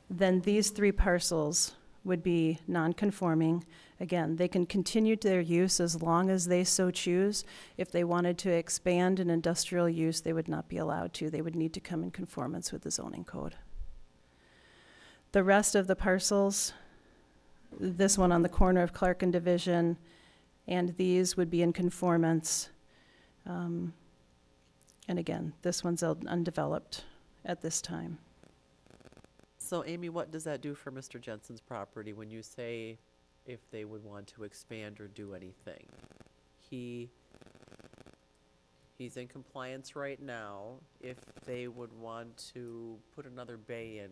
then these 3 parcels would be non-conforming. Again, they can continue their use as long as they so choose. If they wanted to expand an industrial use, they would not be allowed to. They would need to come in conformance with the zoning code. The rest of the parcels, this one on the corner of Clark and Division, and these would be in conformance. And again, this one's undeveloped at this time. So Amy, what does that do for Mr. Jensen's property when you say if they would want to expand or do anything? He's in compliance right now. If they would want to put another bay in,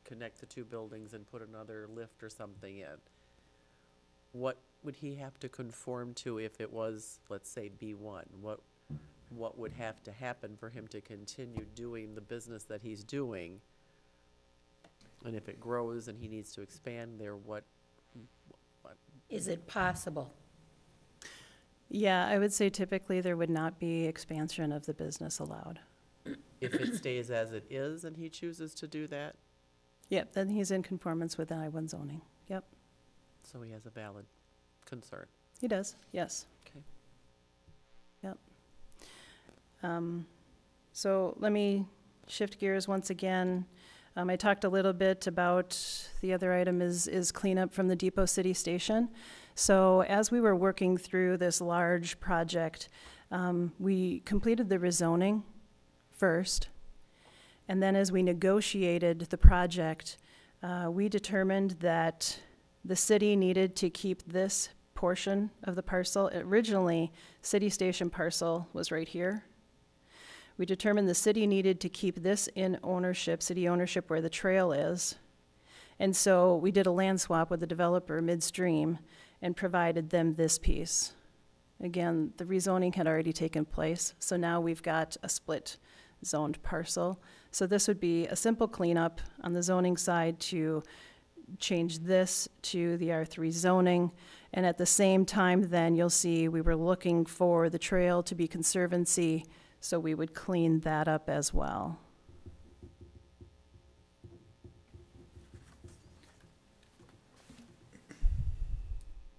connect the 2 buildings and put another lift or something in, what would he have to conform to if it was, let's say, B1? What would have to happen for him to continue doing the business that he's doing? And if it grows and he needs to expand there, what? Is it possible? Yeah, I would say typically there would not be expansion of the business allowed. If it stays as it is and he chooses to do that? Yep, then he's in conformance with I-1 zoning. Yep, So he has a valid concern. he does, yes. Okay. Yep. So let me shift gears once again. I talked a little bit about the other item is cleanup from the Depot City Station. So as we were working through this large project, we completed the rezoning first. And then as we negotiated the project, we determined that the city needed to keep this portion of the parcel. Originally, City Station parcel was right here. We determined the city needed to keep this in ownership, city ownership where the trail is. And so we did a land swap with the developer midstream and provided them this piece. Again, the rezoning had already taken place, so now we've got a split zoned parcel. So this would be a simple cleanup on the zoning side to change this to the R3 zoning. And at the same time then you'll see we were looking for the trail to be conservancy, so we would clean that up as well.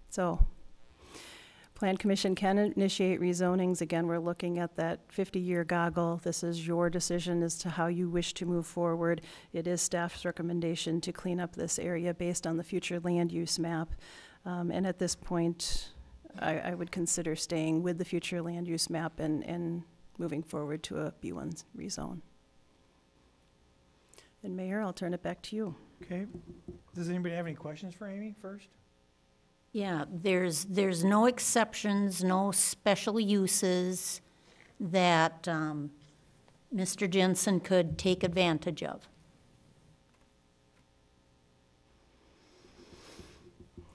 So, Plan Commission can initiate rezonings. Again, we're looking at that 50-year goggle. This is your decision as to how you wish to move forward. It is staff's recommendation to clean up this area based on the future land use map. And at this point, I would consider staying with the future land use map and moving forward to a B1 rezone. And Mayor, I'll turn it back to you. Okay. Does anybody have any questions for Amy first? Yeah, there's no exceptions, no special uses that Mr. Jensen could take advantage of.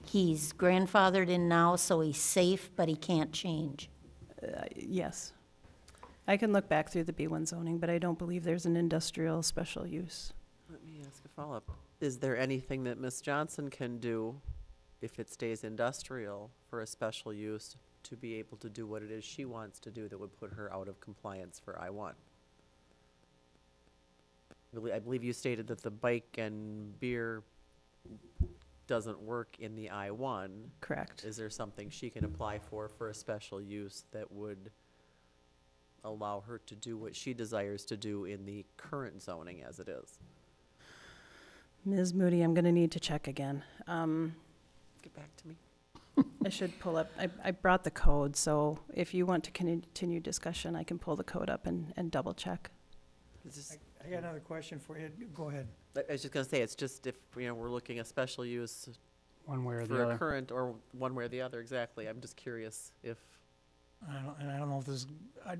He's grandfathered in now, so he's safe, but he can't change. Yes. I can look back through the B1 zoning, but I don't believe there's an industrial special use. Let me ask a follow-up. Is there anything that Ms. Johnson can do if it stays industrial for a special use to be able to do what it is she wants to do that would put her out of compliance for I-1? I believe you stated that the bike and beer doesn't work in the I-1. Correct. Is there something she can apply for a special use that would allow her to do what she desires to do in the current zoning as it is? Ms. Moody, I'm going to need to check again. get back to me. I should pull up, I brought the code, so if you want to continue discussion, I can pull the code up and double check. It's just, I got another question for you. Go ahead. I was just gonna say, it's just if, you know, we're looking at special use One way or the for a other. current or one way or the other, exactly. I'm just curious if, I don't know if this,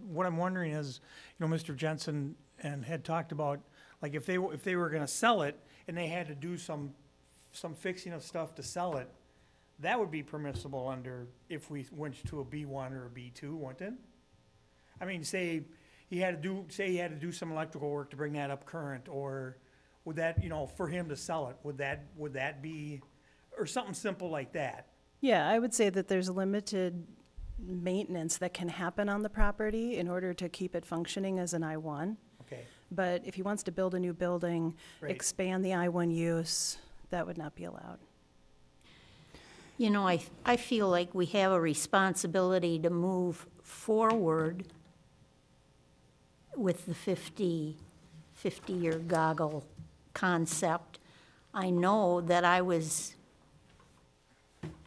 what I'm wondering is, you know, Mr. Jensen had talked about, like, if they were gonna sell it and they had to do some fixing of stuff to sell it, that would be permissible under, if we went to a B1 or a B2, wouldn't it? I mean, say he had to do some electrical work to bring that up current, or would that, you know, for him to sell it, would that be, or something simple like that? Yeah, I would say that there's limited maintenance that can happen on the property in order to keep it functioning as an I-1. Okay, But if he wants to build a new building, Right. expand the I-1 use, that would not be allowed. You know, I feel like we have a responsibility to move forward with the 50-year goggle concept. I know that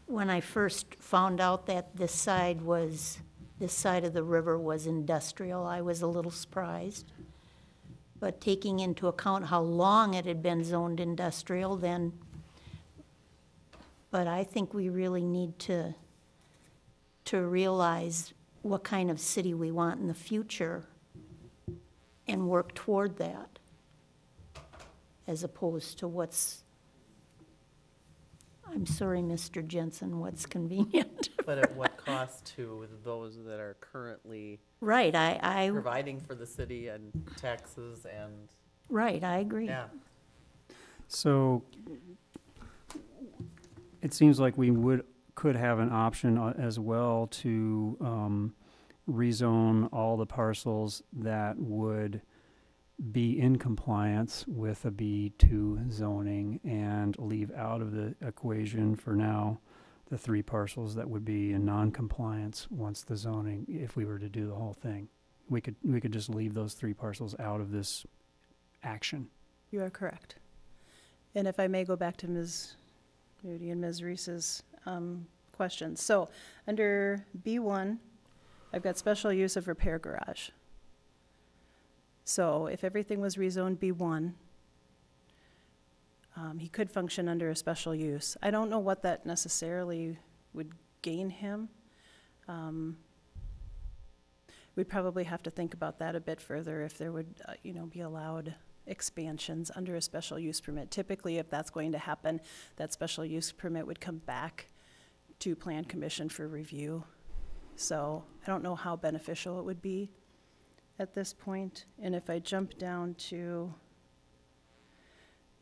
when I first found out that this side of the river was industrial, I was a little surprised. But taking into account how long it had been zoned industrial, but I think we really need to realize what kind of city we want in the future and work toward that, as opposed to I'm sorry, Mr. Jensen, what's convenient? but at what cost to those that are currently Right, I providing for the city and taxes and, right, I agree. yeah. So it seems like we could have an option as well to rezone all the parcels that would be in compliance with a B2 zoning and leave out of the equation for now the 3 parcels that would be in non-compliance once the zoning, if we were to do the whole thing. We could just leave those 3 parcels out of this action. You are correct. And if I may go back to Ms. Moody and Ms. Reese's questions. So under B1, I've got special use of repair garage. So if everything was rezoned B1, he could function under a special use. I don't know what that necessarily would gain him. We'd probably have to think about that a bit further if there would, be allowed expansions under a special use permit. Typically, if that's going to happen, that special use permit would come back to Plan Commission for review. So I don't know how beneficial it would be at this point. And if I jump down to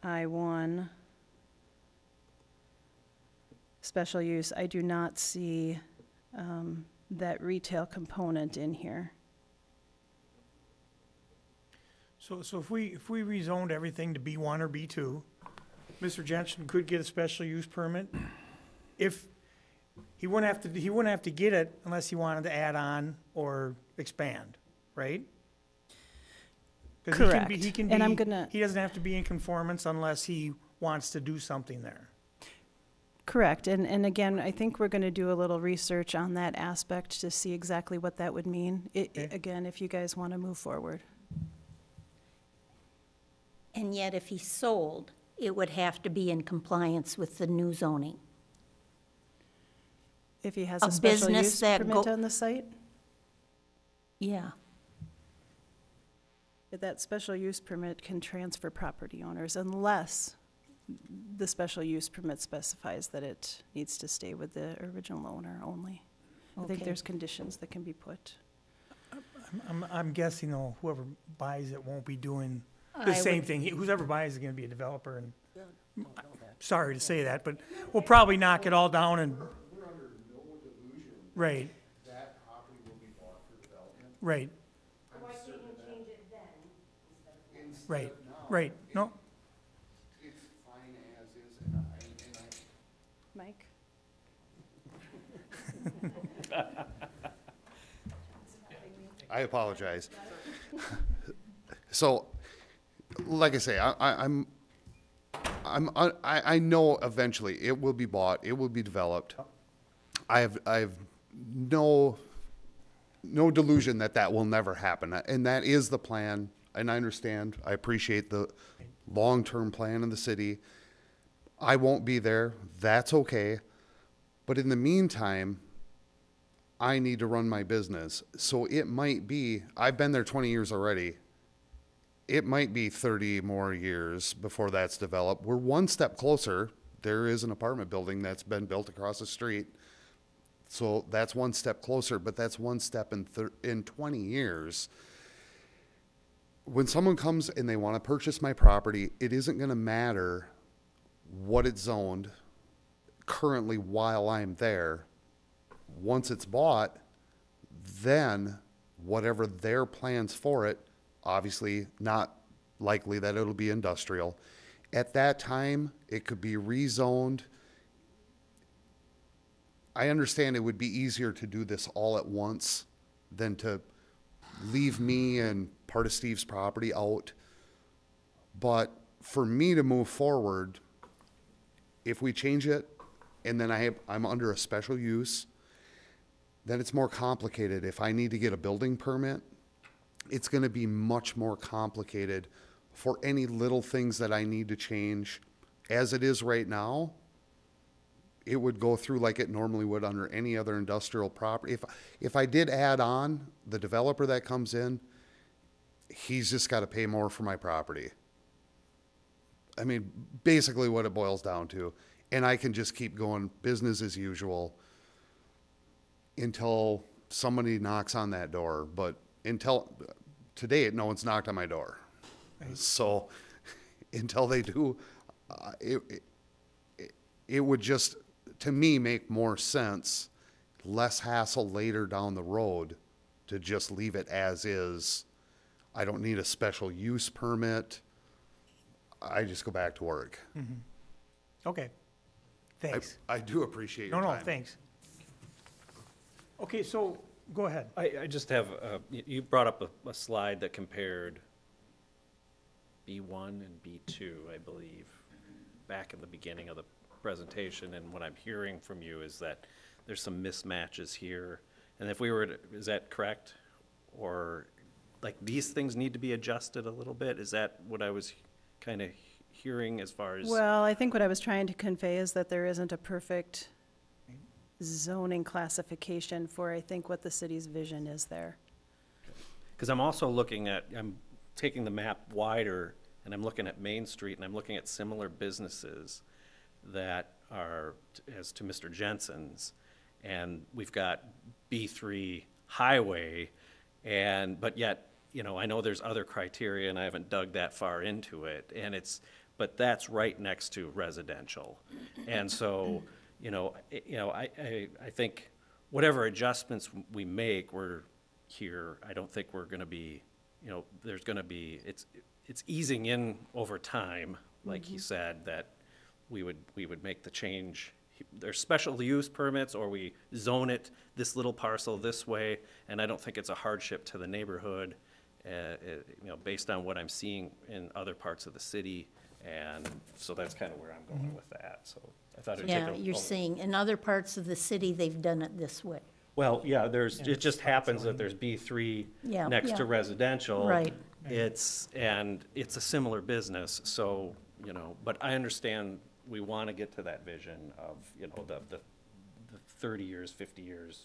I-1, special use, I do not see that retail component in here. so if we rezoned everything to B1 or B2, Mr. Jensen could get a special use permit. If he wouldn't have to get it unless he wanted to add on or expand, right? 'Cause Correct. He can be, And I'm gonna- he doesn't have to be in conformance unless he wants to do something there. Correct, and again, I think we're gonna do a little research on that aspect to see exactly what that would mean. Again, if you guys wanna move forward. And yet if he sold, it would have to be in compliance with the new zoning. If he has A a special business use that permit on the site, Yeah, that special use permit can transfer property owners unless the special use permit specifies that it needs to stay with the original owner only. I think Okay. there's conditions that can be put. I'm guessing though, whoever buys it won't be doing I the same would- thing. Whoever buys is gonna be a developer, and Don't know that. sorry to say that, but we'll probably knock it all down and, We're under no delusion right, that property will be bought for development. right, I'm certain of that. Instead right, of now, right. No, it's fine as is, and Mike? I apologize. So, like I say, I know eventually it will be bought, it will be developed. I have no delusion that that will never happen, and that is the plan. And I understand. I appreciate the long-term plan in the city. I won't be there. That's okay. But in the meantime, I need to run my business. So it might be, I've been there 20 years already. It might be 30 more years before that's developed. We're one step closer. There is an apartment building that's been built across the street. So that's one step closer, but that's one step in 20 years. When someone comes and they want to purchase my property, it isn't going to matter what it's zoned currently while I'm there. Once it's bought, then whatever their plans for it, obviously not likely that it'll be industrial. At that time, it could be rezoned. I understand it would be easier to do this all at once than to leave me and part of Steve's property out. But for me to move forward, if we change it and then I'm under a special use, then it's more complicated. If I need to get a building permit, it's going to be much more complicated for any little things that I need to change. As it is right now, it would go through like it normally would under any other industrial property. If I did add on the developer that comes in, he's just got to pay more for my property. I mean, basically what it boils down to. And I can just keep going business as usual until somebody knocks on that door. But until today, no one's knocked on my door. Right. So until they do, it would just, to me, make more sense, less hassle later down the road to just leave it as is. I don't need a special use permit. I just go back to work. Mm-hmm. Okay, thanks. I do appreciate your time. No, thanks. Okay, so go ahead. I just have, you brought up a slide that compared B1 and B2, I believe, back in the beginning of the presentation, and what I'm hearing from you is that there's some mismatches here. And if we were to, is that correct? Or like these things need to be adjusted a little bit? Is that what I was kind of hearing as far as? Well, I think what I was trying to convey is that there isn't a perfect zoning classification for, I think, what the city's vision is there. Because I'm also looking at, I'm taking the map wider and I'm looking at Main Street and I'm looking at similar businesses that are, as to Mr. Jensen's, and we've got B3 highway, and but yet, you know, I know there's other criteria and I haven't dug that far into it, and it's, but that's right next to residential. And so, I think whatever adjustments we make, we're here, I don't think we're gonna be, there's gonna be, it's easing in over time, like he said, that we would make the change. There's special use permits, or we zone it, this little parcel this way, and I don't think it's a hardship to the neighborhood, based on what I'm seeing in other parts of the city, and so that's kind of where I'm going with that, so I thought it'd take Yeah, you're saying in other parts of the city, they've done it this way. Well, yeah, it just happens that there's B3 Yeah, next yeah. to residential. Right. It's a similar business, so, but I understand we want to get to that vision of, the 30 years, 50 years,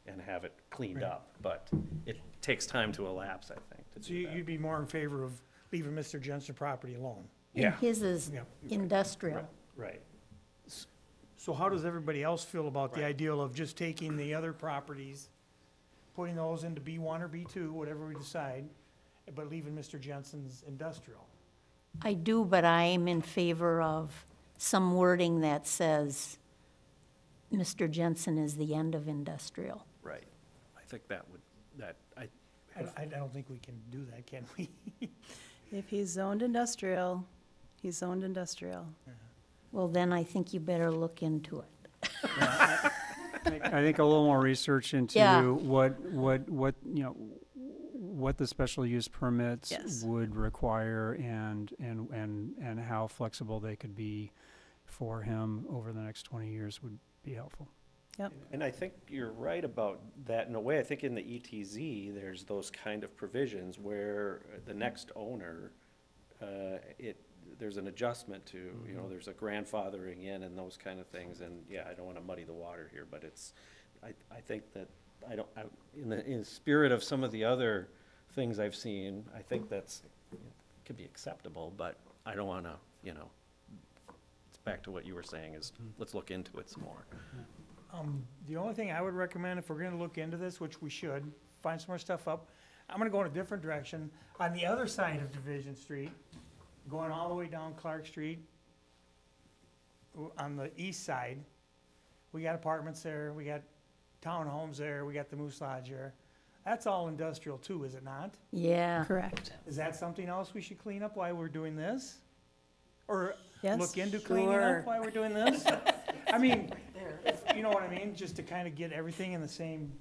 and have it cleaned up, but it takes time to elapse, I think, to So do that. you'd be more in favor of leaving Mr. Jensen property alone? And his is industrial. Right. So how does everybody else feel about the idea of just taking the other properties, putting those into B1 or B2, whatever we decide, but leaving Mr. Jensen's industrial? I do, but I'm in favor of some wording that says Mr. Jensen is the end of industrial. Right. I think I don't think we can do that, can we? If he's zoned industrial, he's zoned industrial. Well, then I think you better look into it. I think a little more research into Yeah. what what the special use permits Yes. would require and how flexible they could be for him over the next 20 years would be helpful. And I think you're right about that in a way. I think in the ETZ, there's those kind of provisions where the next owner, there's an adjustment to, you know, there's a grandfathering in and those kind of things. And yeah, I don't want to muddy the water here, but I think that in the spirit of some of the other things I've seen, I think that's, could be acceptable, but I don't want to, you know, it's back to what you were saying is, let's look into it some more. The only thing I would recommend, if we're gonna look into this, which we should, find some more stuff up, I'm gonna go in a different direction. On the other side of Division Street, going all the way down Clark Street, on the east side, we got apartments there, we got townhomes there, we got the Moose Lodge there. That's all industrial too, is it not? Yeah. Correct. Is that something else we should clean up while we're doing this? Or Yes. look into cleaning Sure. up while we're doing this? I mean, you know what I mean, just to kind of get everything in the same,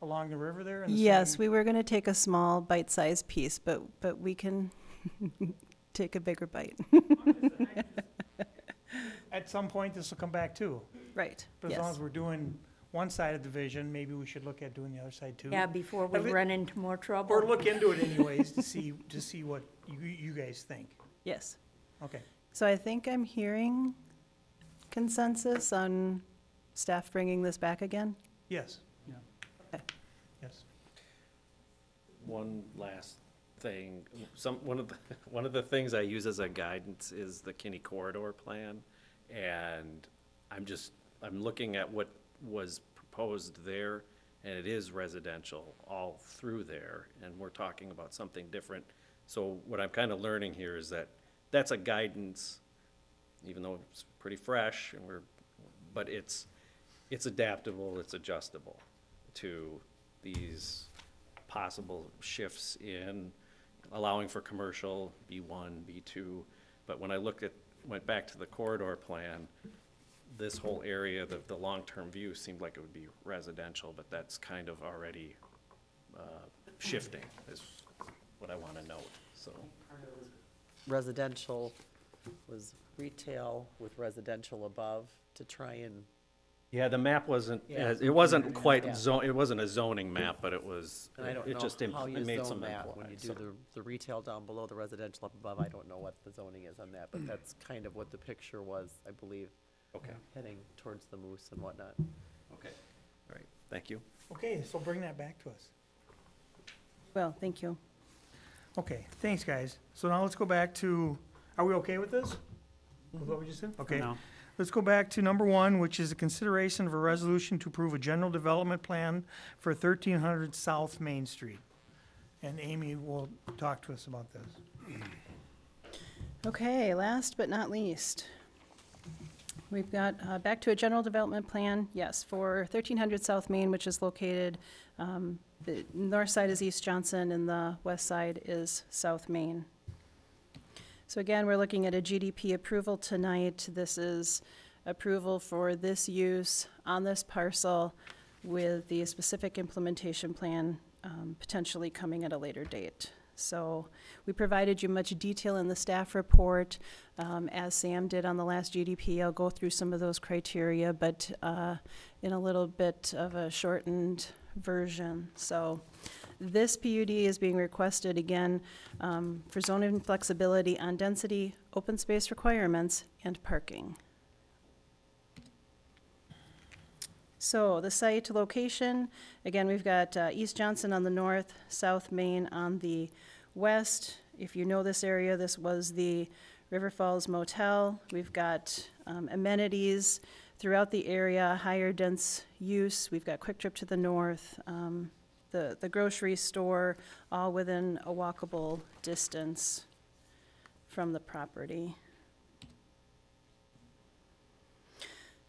along the river there? in the Yes, same- we were gonna take a small bite-sized piece, but we can take a bigger bite. At some point, this will come back too. Right, But as long yes. as we're doing one side of Division, maybe we should look at doing the other side too. Yeah, before we At lea- run into more trouble. Or look into it anyways to see what you guys think. Yes. Okay. So I think I'm hearing consensus on staff bringing this back again? Yes. Yeah. Okay. Yes. One last thing, one of the things I use as a guidance is the Kinney Corridor Plan. And I'm looking at what was proposed there, and it is residential all through there, and we're talking about something different. So what I'm kind of learning here is that that's a guidance, even though it's pretty fresh, and but it's adaptable, it's adjustable to these possible shifts in allowing for commercial, B1, B2. But when I went back to the corridor plan, this whole area, the long-term view seemed like it would be residential, but that's kind of already shifting, is what I want to note, so. Residential was retail with residential above to try and, Yeah, the map wasn't, Yeah. it wasn't quite Yeah. It wasn't a zoning map, but it was, and I don't it just, know how it you made zone some that. import. When you do So- the retail down below, the residential up above, I don't know what the zoning is on that, but that's kind of what the picture was, I believe, Okay, heading towards the moose and whatnot. okay, all right, thank you. Okay, so bring that back to us. Well, thank you. Okay, thanks, guys. So now let's go back to, are we okay with this? With what we just said? Okay. now. Let's go back to number one, which is a consideration of a resolution to approve a general development plan for 1300 South Main Street. And Amy will talk to us about this. Okay, last but not least, we've got, back to a general development plan, yes, for 1300 South Main, which is located, the north side is East Johnson and the west side is South Main. So again, we're looking at a GDP approval tonight. This is approval for this use on this parcel with the specific implementation plan potentially coming at a later date. So we provided you much detail in the staff report, as Sam did on the last GDP. I'll go through some of those criteria, but in a little bit of a shortened version. So this PUD is being requested again for zoning flexibility on density, open space requirements, and parking. So the site location, again, we've got East Johnson on the north, South Main on the west. If you know this area, this was the River Falls Motel. We've got amenities throughout the area, higher dense use. We've got Quick Trip to the north, the grocery store, all within a walkable distance from the property.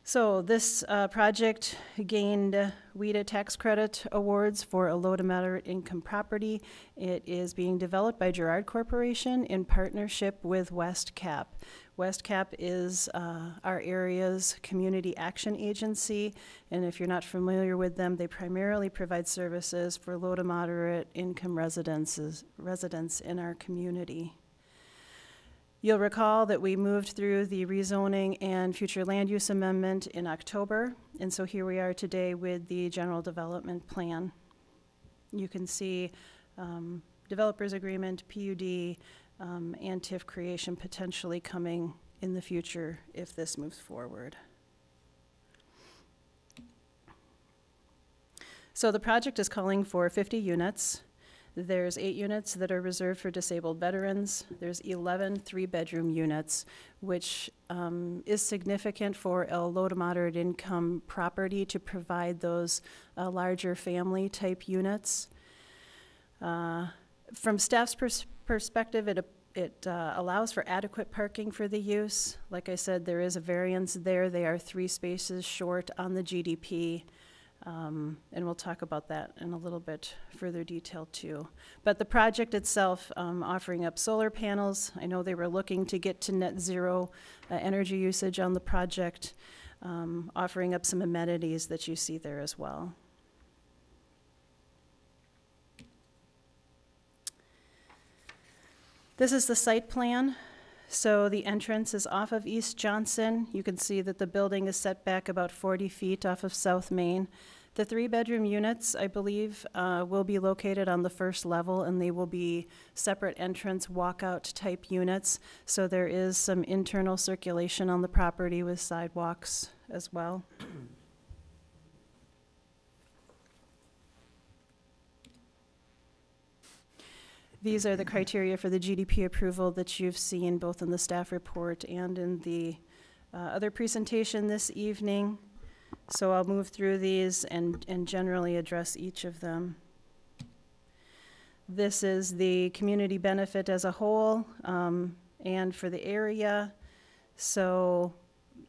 So this project gained WIDA tax credit awards for a low to moderate income property. It is being developed by Girard Corporation in partnership with West Cap. WestCap is our area's community action agency, and if you're not familiar with them, they primarily provide services for low to moderate income residents in our community. You'll recall that we moved through the rezoning and future land use amendment in October, and so here we are today with the general development plan. You can see developers agreement, PUD, and TIF creation potentially coming in the future if this moves forward. So the project is calling for 50 units. There's 8 units that are reserved for disabled veterans. There's 11 3-bedroom units, which is significant for a low to moderate income property to provide those larger family type units. From staff's perspective, it allows for adequate parking for the use. Like I said, there is a variance there. They are 3 spaces short on the GDP. And we'll talk about that in a little bit further detail too. But the project itself, offering up solar panels. I know they were looking to get to net zero energy usage on the project, offering up some amenities that you see there as well. This is the site plan. So the entrance is off of East Johnson. You can see that the building is set back about 40 feet off of South Main. The 3-bedroom units, I believe, will be located on the first level, and they will be separate entrance walkout type units. So there is some internal circulation on the property with sidewalks as well. These are the criteria for the GDP approval that you've seen both in the staff report and in the other presentation this evening. So I'll move through these and generally address each of them. This is the community benefit as a whole and for the area. So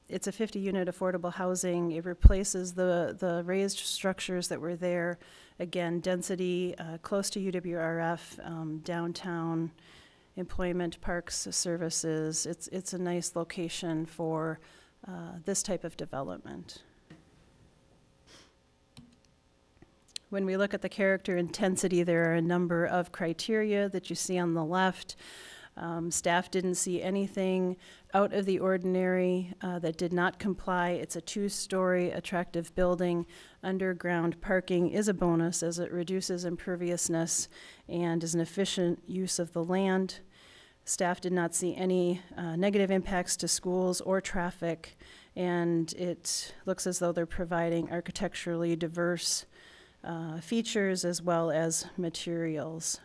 it's a 50-unit affordable housing. It replaces the raised structures that were there. Again, density close to UWRF, downtown, employment, parks, services. It's a nice location for this type of development. When we look at the character intensity, there are a number of criteria that you see on the left. Staff didn't see anything out of the ordinary that did not comply. It's a 2-story attractive building. Underground parking is a bonus as it reduces imperviousness and is an efficient use of the land. Staff did not see any negative impacts to schools or traffic, and it looks as though they're providing architecturally diverse features as well as materials.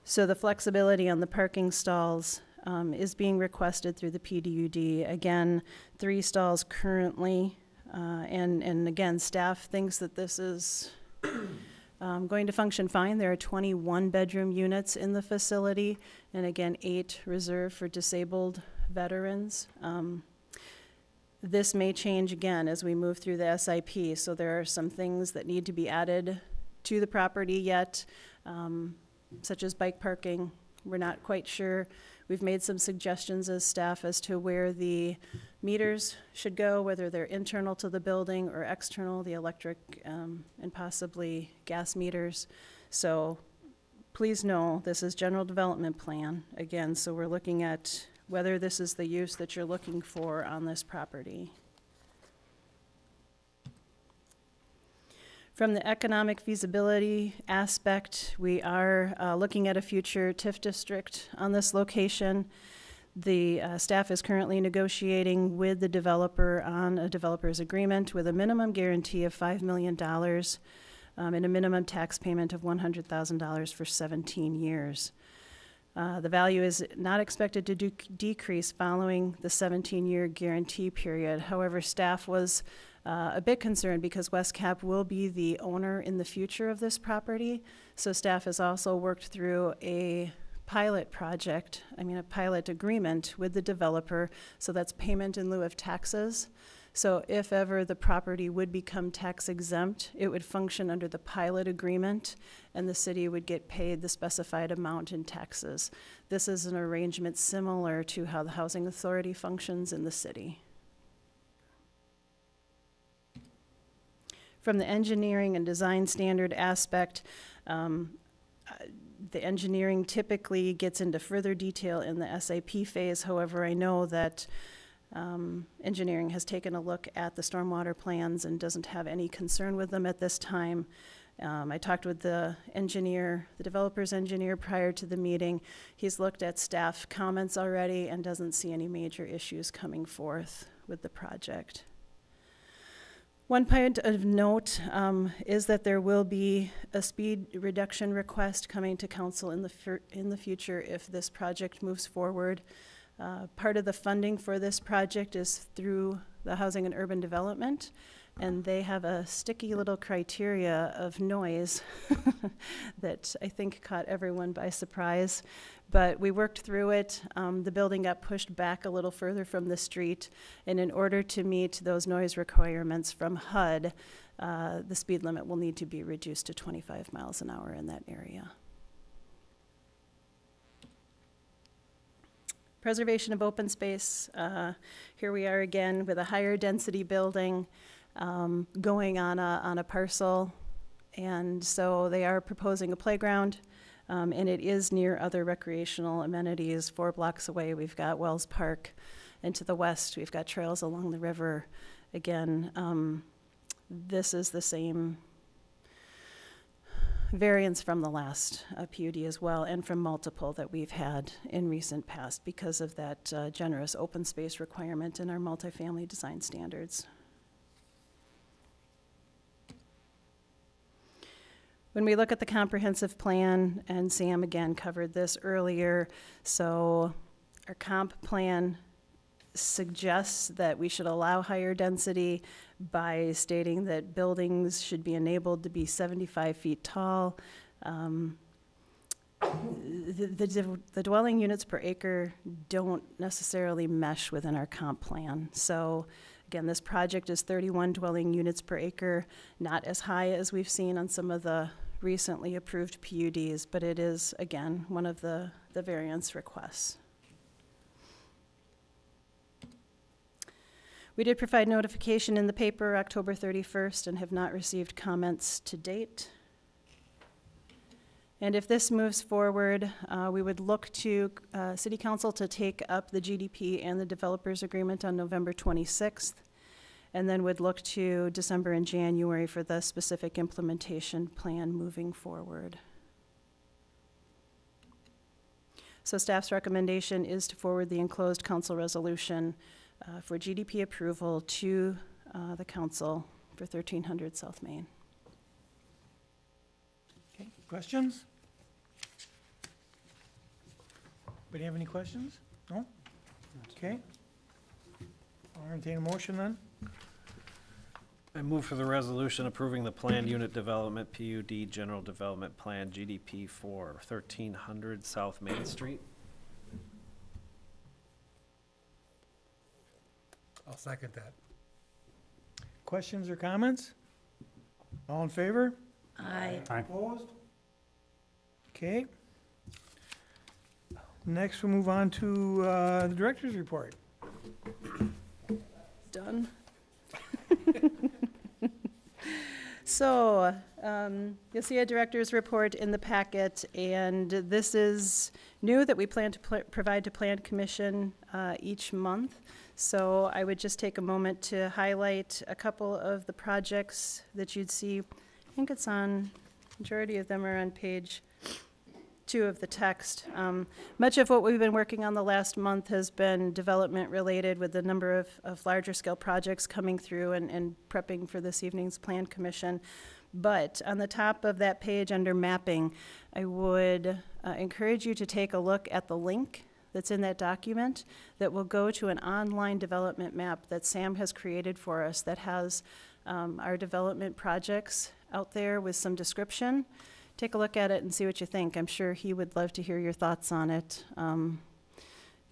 So the flexibility on the parking stalls is being requested through the PDUD. Again, 3 stalls currently, and again, staff thinks that this is going to function fine. There are 21 bedroom units in the facility, and again, 8 reserved for disabled veterans. This may change again as we move through the SIP, so there are some things that need to be added to the property yet, such as bike parking. We're not quite sure. We've made some suggestions as staff as to where the meters should go, whether they're internal to the building or external, the electric and possibly gas meters. So please know this is general development plan again, so we're looking at whether this is the use that you're looking for on this property. From the economic feasibility aspect, we are looking at a future TIF district on this location. The staff is currently negotiating with the developer on a developer's agreement with a minimum guarantee of $5 million and a minimum tax payment of $100,000 for 17 years. The value is not expected to decrease following the 17-year guarantee period. However, staff was a bit concerned because WestCap will be the owner in the future of this property. So staff has also worked through a pilot agreement with the developer. So that's payment in lieu of taxes. So if ever the property would become tax exempt, it would function under the pilot agreement, and the city would get paid the specified amount in taxes. This is an arrangement similar to how the housing authority functions in the city. From the engineering and design standard aspect, the engineering typically gets into further detail in the SAP phase. However, I know that engineering has taken a look at the stormwater plans and doesn't have any concern with them at this time. I talked with the engineer, the developer's engineer, prior to the meeting. He's looked at staff comments already and doesn't see any major issues coming forth with the project. One point of note is that there will be a speed reduction request coming to council in the future if this project moves forward. Part of the funding for this project is through the Housing and Urban Development, and they have a sticky little criteria of noise that I think caught everyone by surprise. But we worked through it. The building got pushed back a little further from the street, and in order to meet those noise requirements from HUD, the speed limit will need to be reduced to 25 miles an hour in that area. Preservation of open space. Here we are again with a higher density building going on a parcel. And so they are proposing a playground, and it is near other recreational amenities. 4 blocks away, we've got Wells Park, and to the west, we've got trails along the river. Again, this is the same variance from the last PUD as well, and from multiple that we've had in recent past because of that generous open space requirement in our multifamily design standards. When we look at the comprehensive plan, and Sam again covered this earlier, so our comp plan suggests that we should allow higher density by stating that buildings should be enabled to be 75 feet tall. The dwelling units per acre don't necessarily mesh within our comp plan. So again, this project is 31 dwelling units per acre, not as high as we've seen on some of the recently approved PUDs, but it is, again, one of the variance requests. We did provide notification in the paper October 31st and have not received comments to date. And if this moves forward, we would look to City Council to take up the GDP and the developers agreement on November 26th, and then would look to December and January for the specific implementation plan moving forward. So staff's recommendation is to forward the enclosed council resolution for GDP approval to the council for 1300 South Main. Okay, questions? Anybody have any questions? No? Okay. I'll entertain a motion then. I move for the resolution approving the planned unit development PUD general development plan GDP for 1300 South Main Street. I'll second that. Questions or comments? All in favor? Aye. Opposed? Okay. Next, we'll move on to the director's report. Done. So, you'll see a director's report in the packet, and this is new that we plan to provide to Plan Commission each month. So I would just take a moment to highlight a couple of the projects that you'd see. I think it's on, majority of them are on page 2 of the text. Much of what we've been working on the last month has been development related, with a number of larger scale projects coming through and prepping for this evening's Plan Commission. But on the top of that page under mapping, I would encourage you to take a look at the link that's in that document that will go to an online development map that Sam has created for us that has our development projects out there with some description. Take a look at it and see what you think. I'm sure he would love to hear your thoughts on it.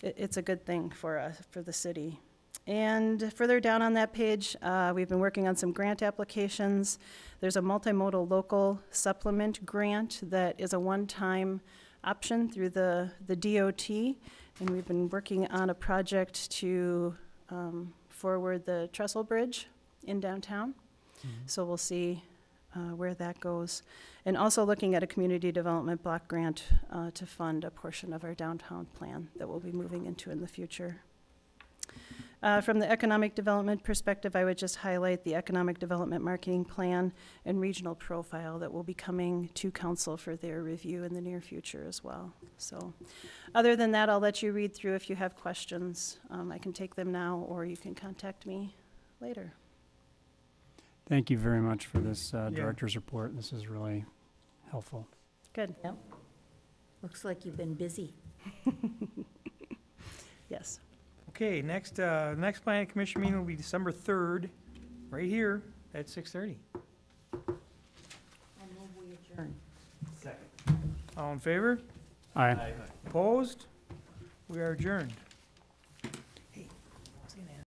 It's a good thing for us, for the city. And further down on that page, we've been working on some grant applications. There's a multimodal local supplement grant that is a one-time option through the DOT. And we've been working on a project to forward the trestle bridge in downtown. So we'll see where that goes. And also looking at a community development block grant to fund a portion of our downtown plan that we'll be moving into in the future. From the economic development perspective, I would just highlight the economic development marketing plan and regional profile that will be coming to council for their review in the near future as well. So other than that, I'll let you read through if you have questions. I can take them now, or you can contact me later. Thank you very much for this director's report. This is really helpful. Good. Yep. Looks like you've been busy. Yes. Okay, next planning commission meeting will be December 3rd, right here at 6:30. All in favor? Aye. Opposed? We are adjourned.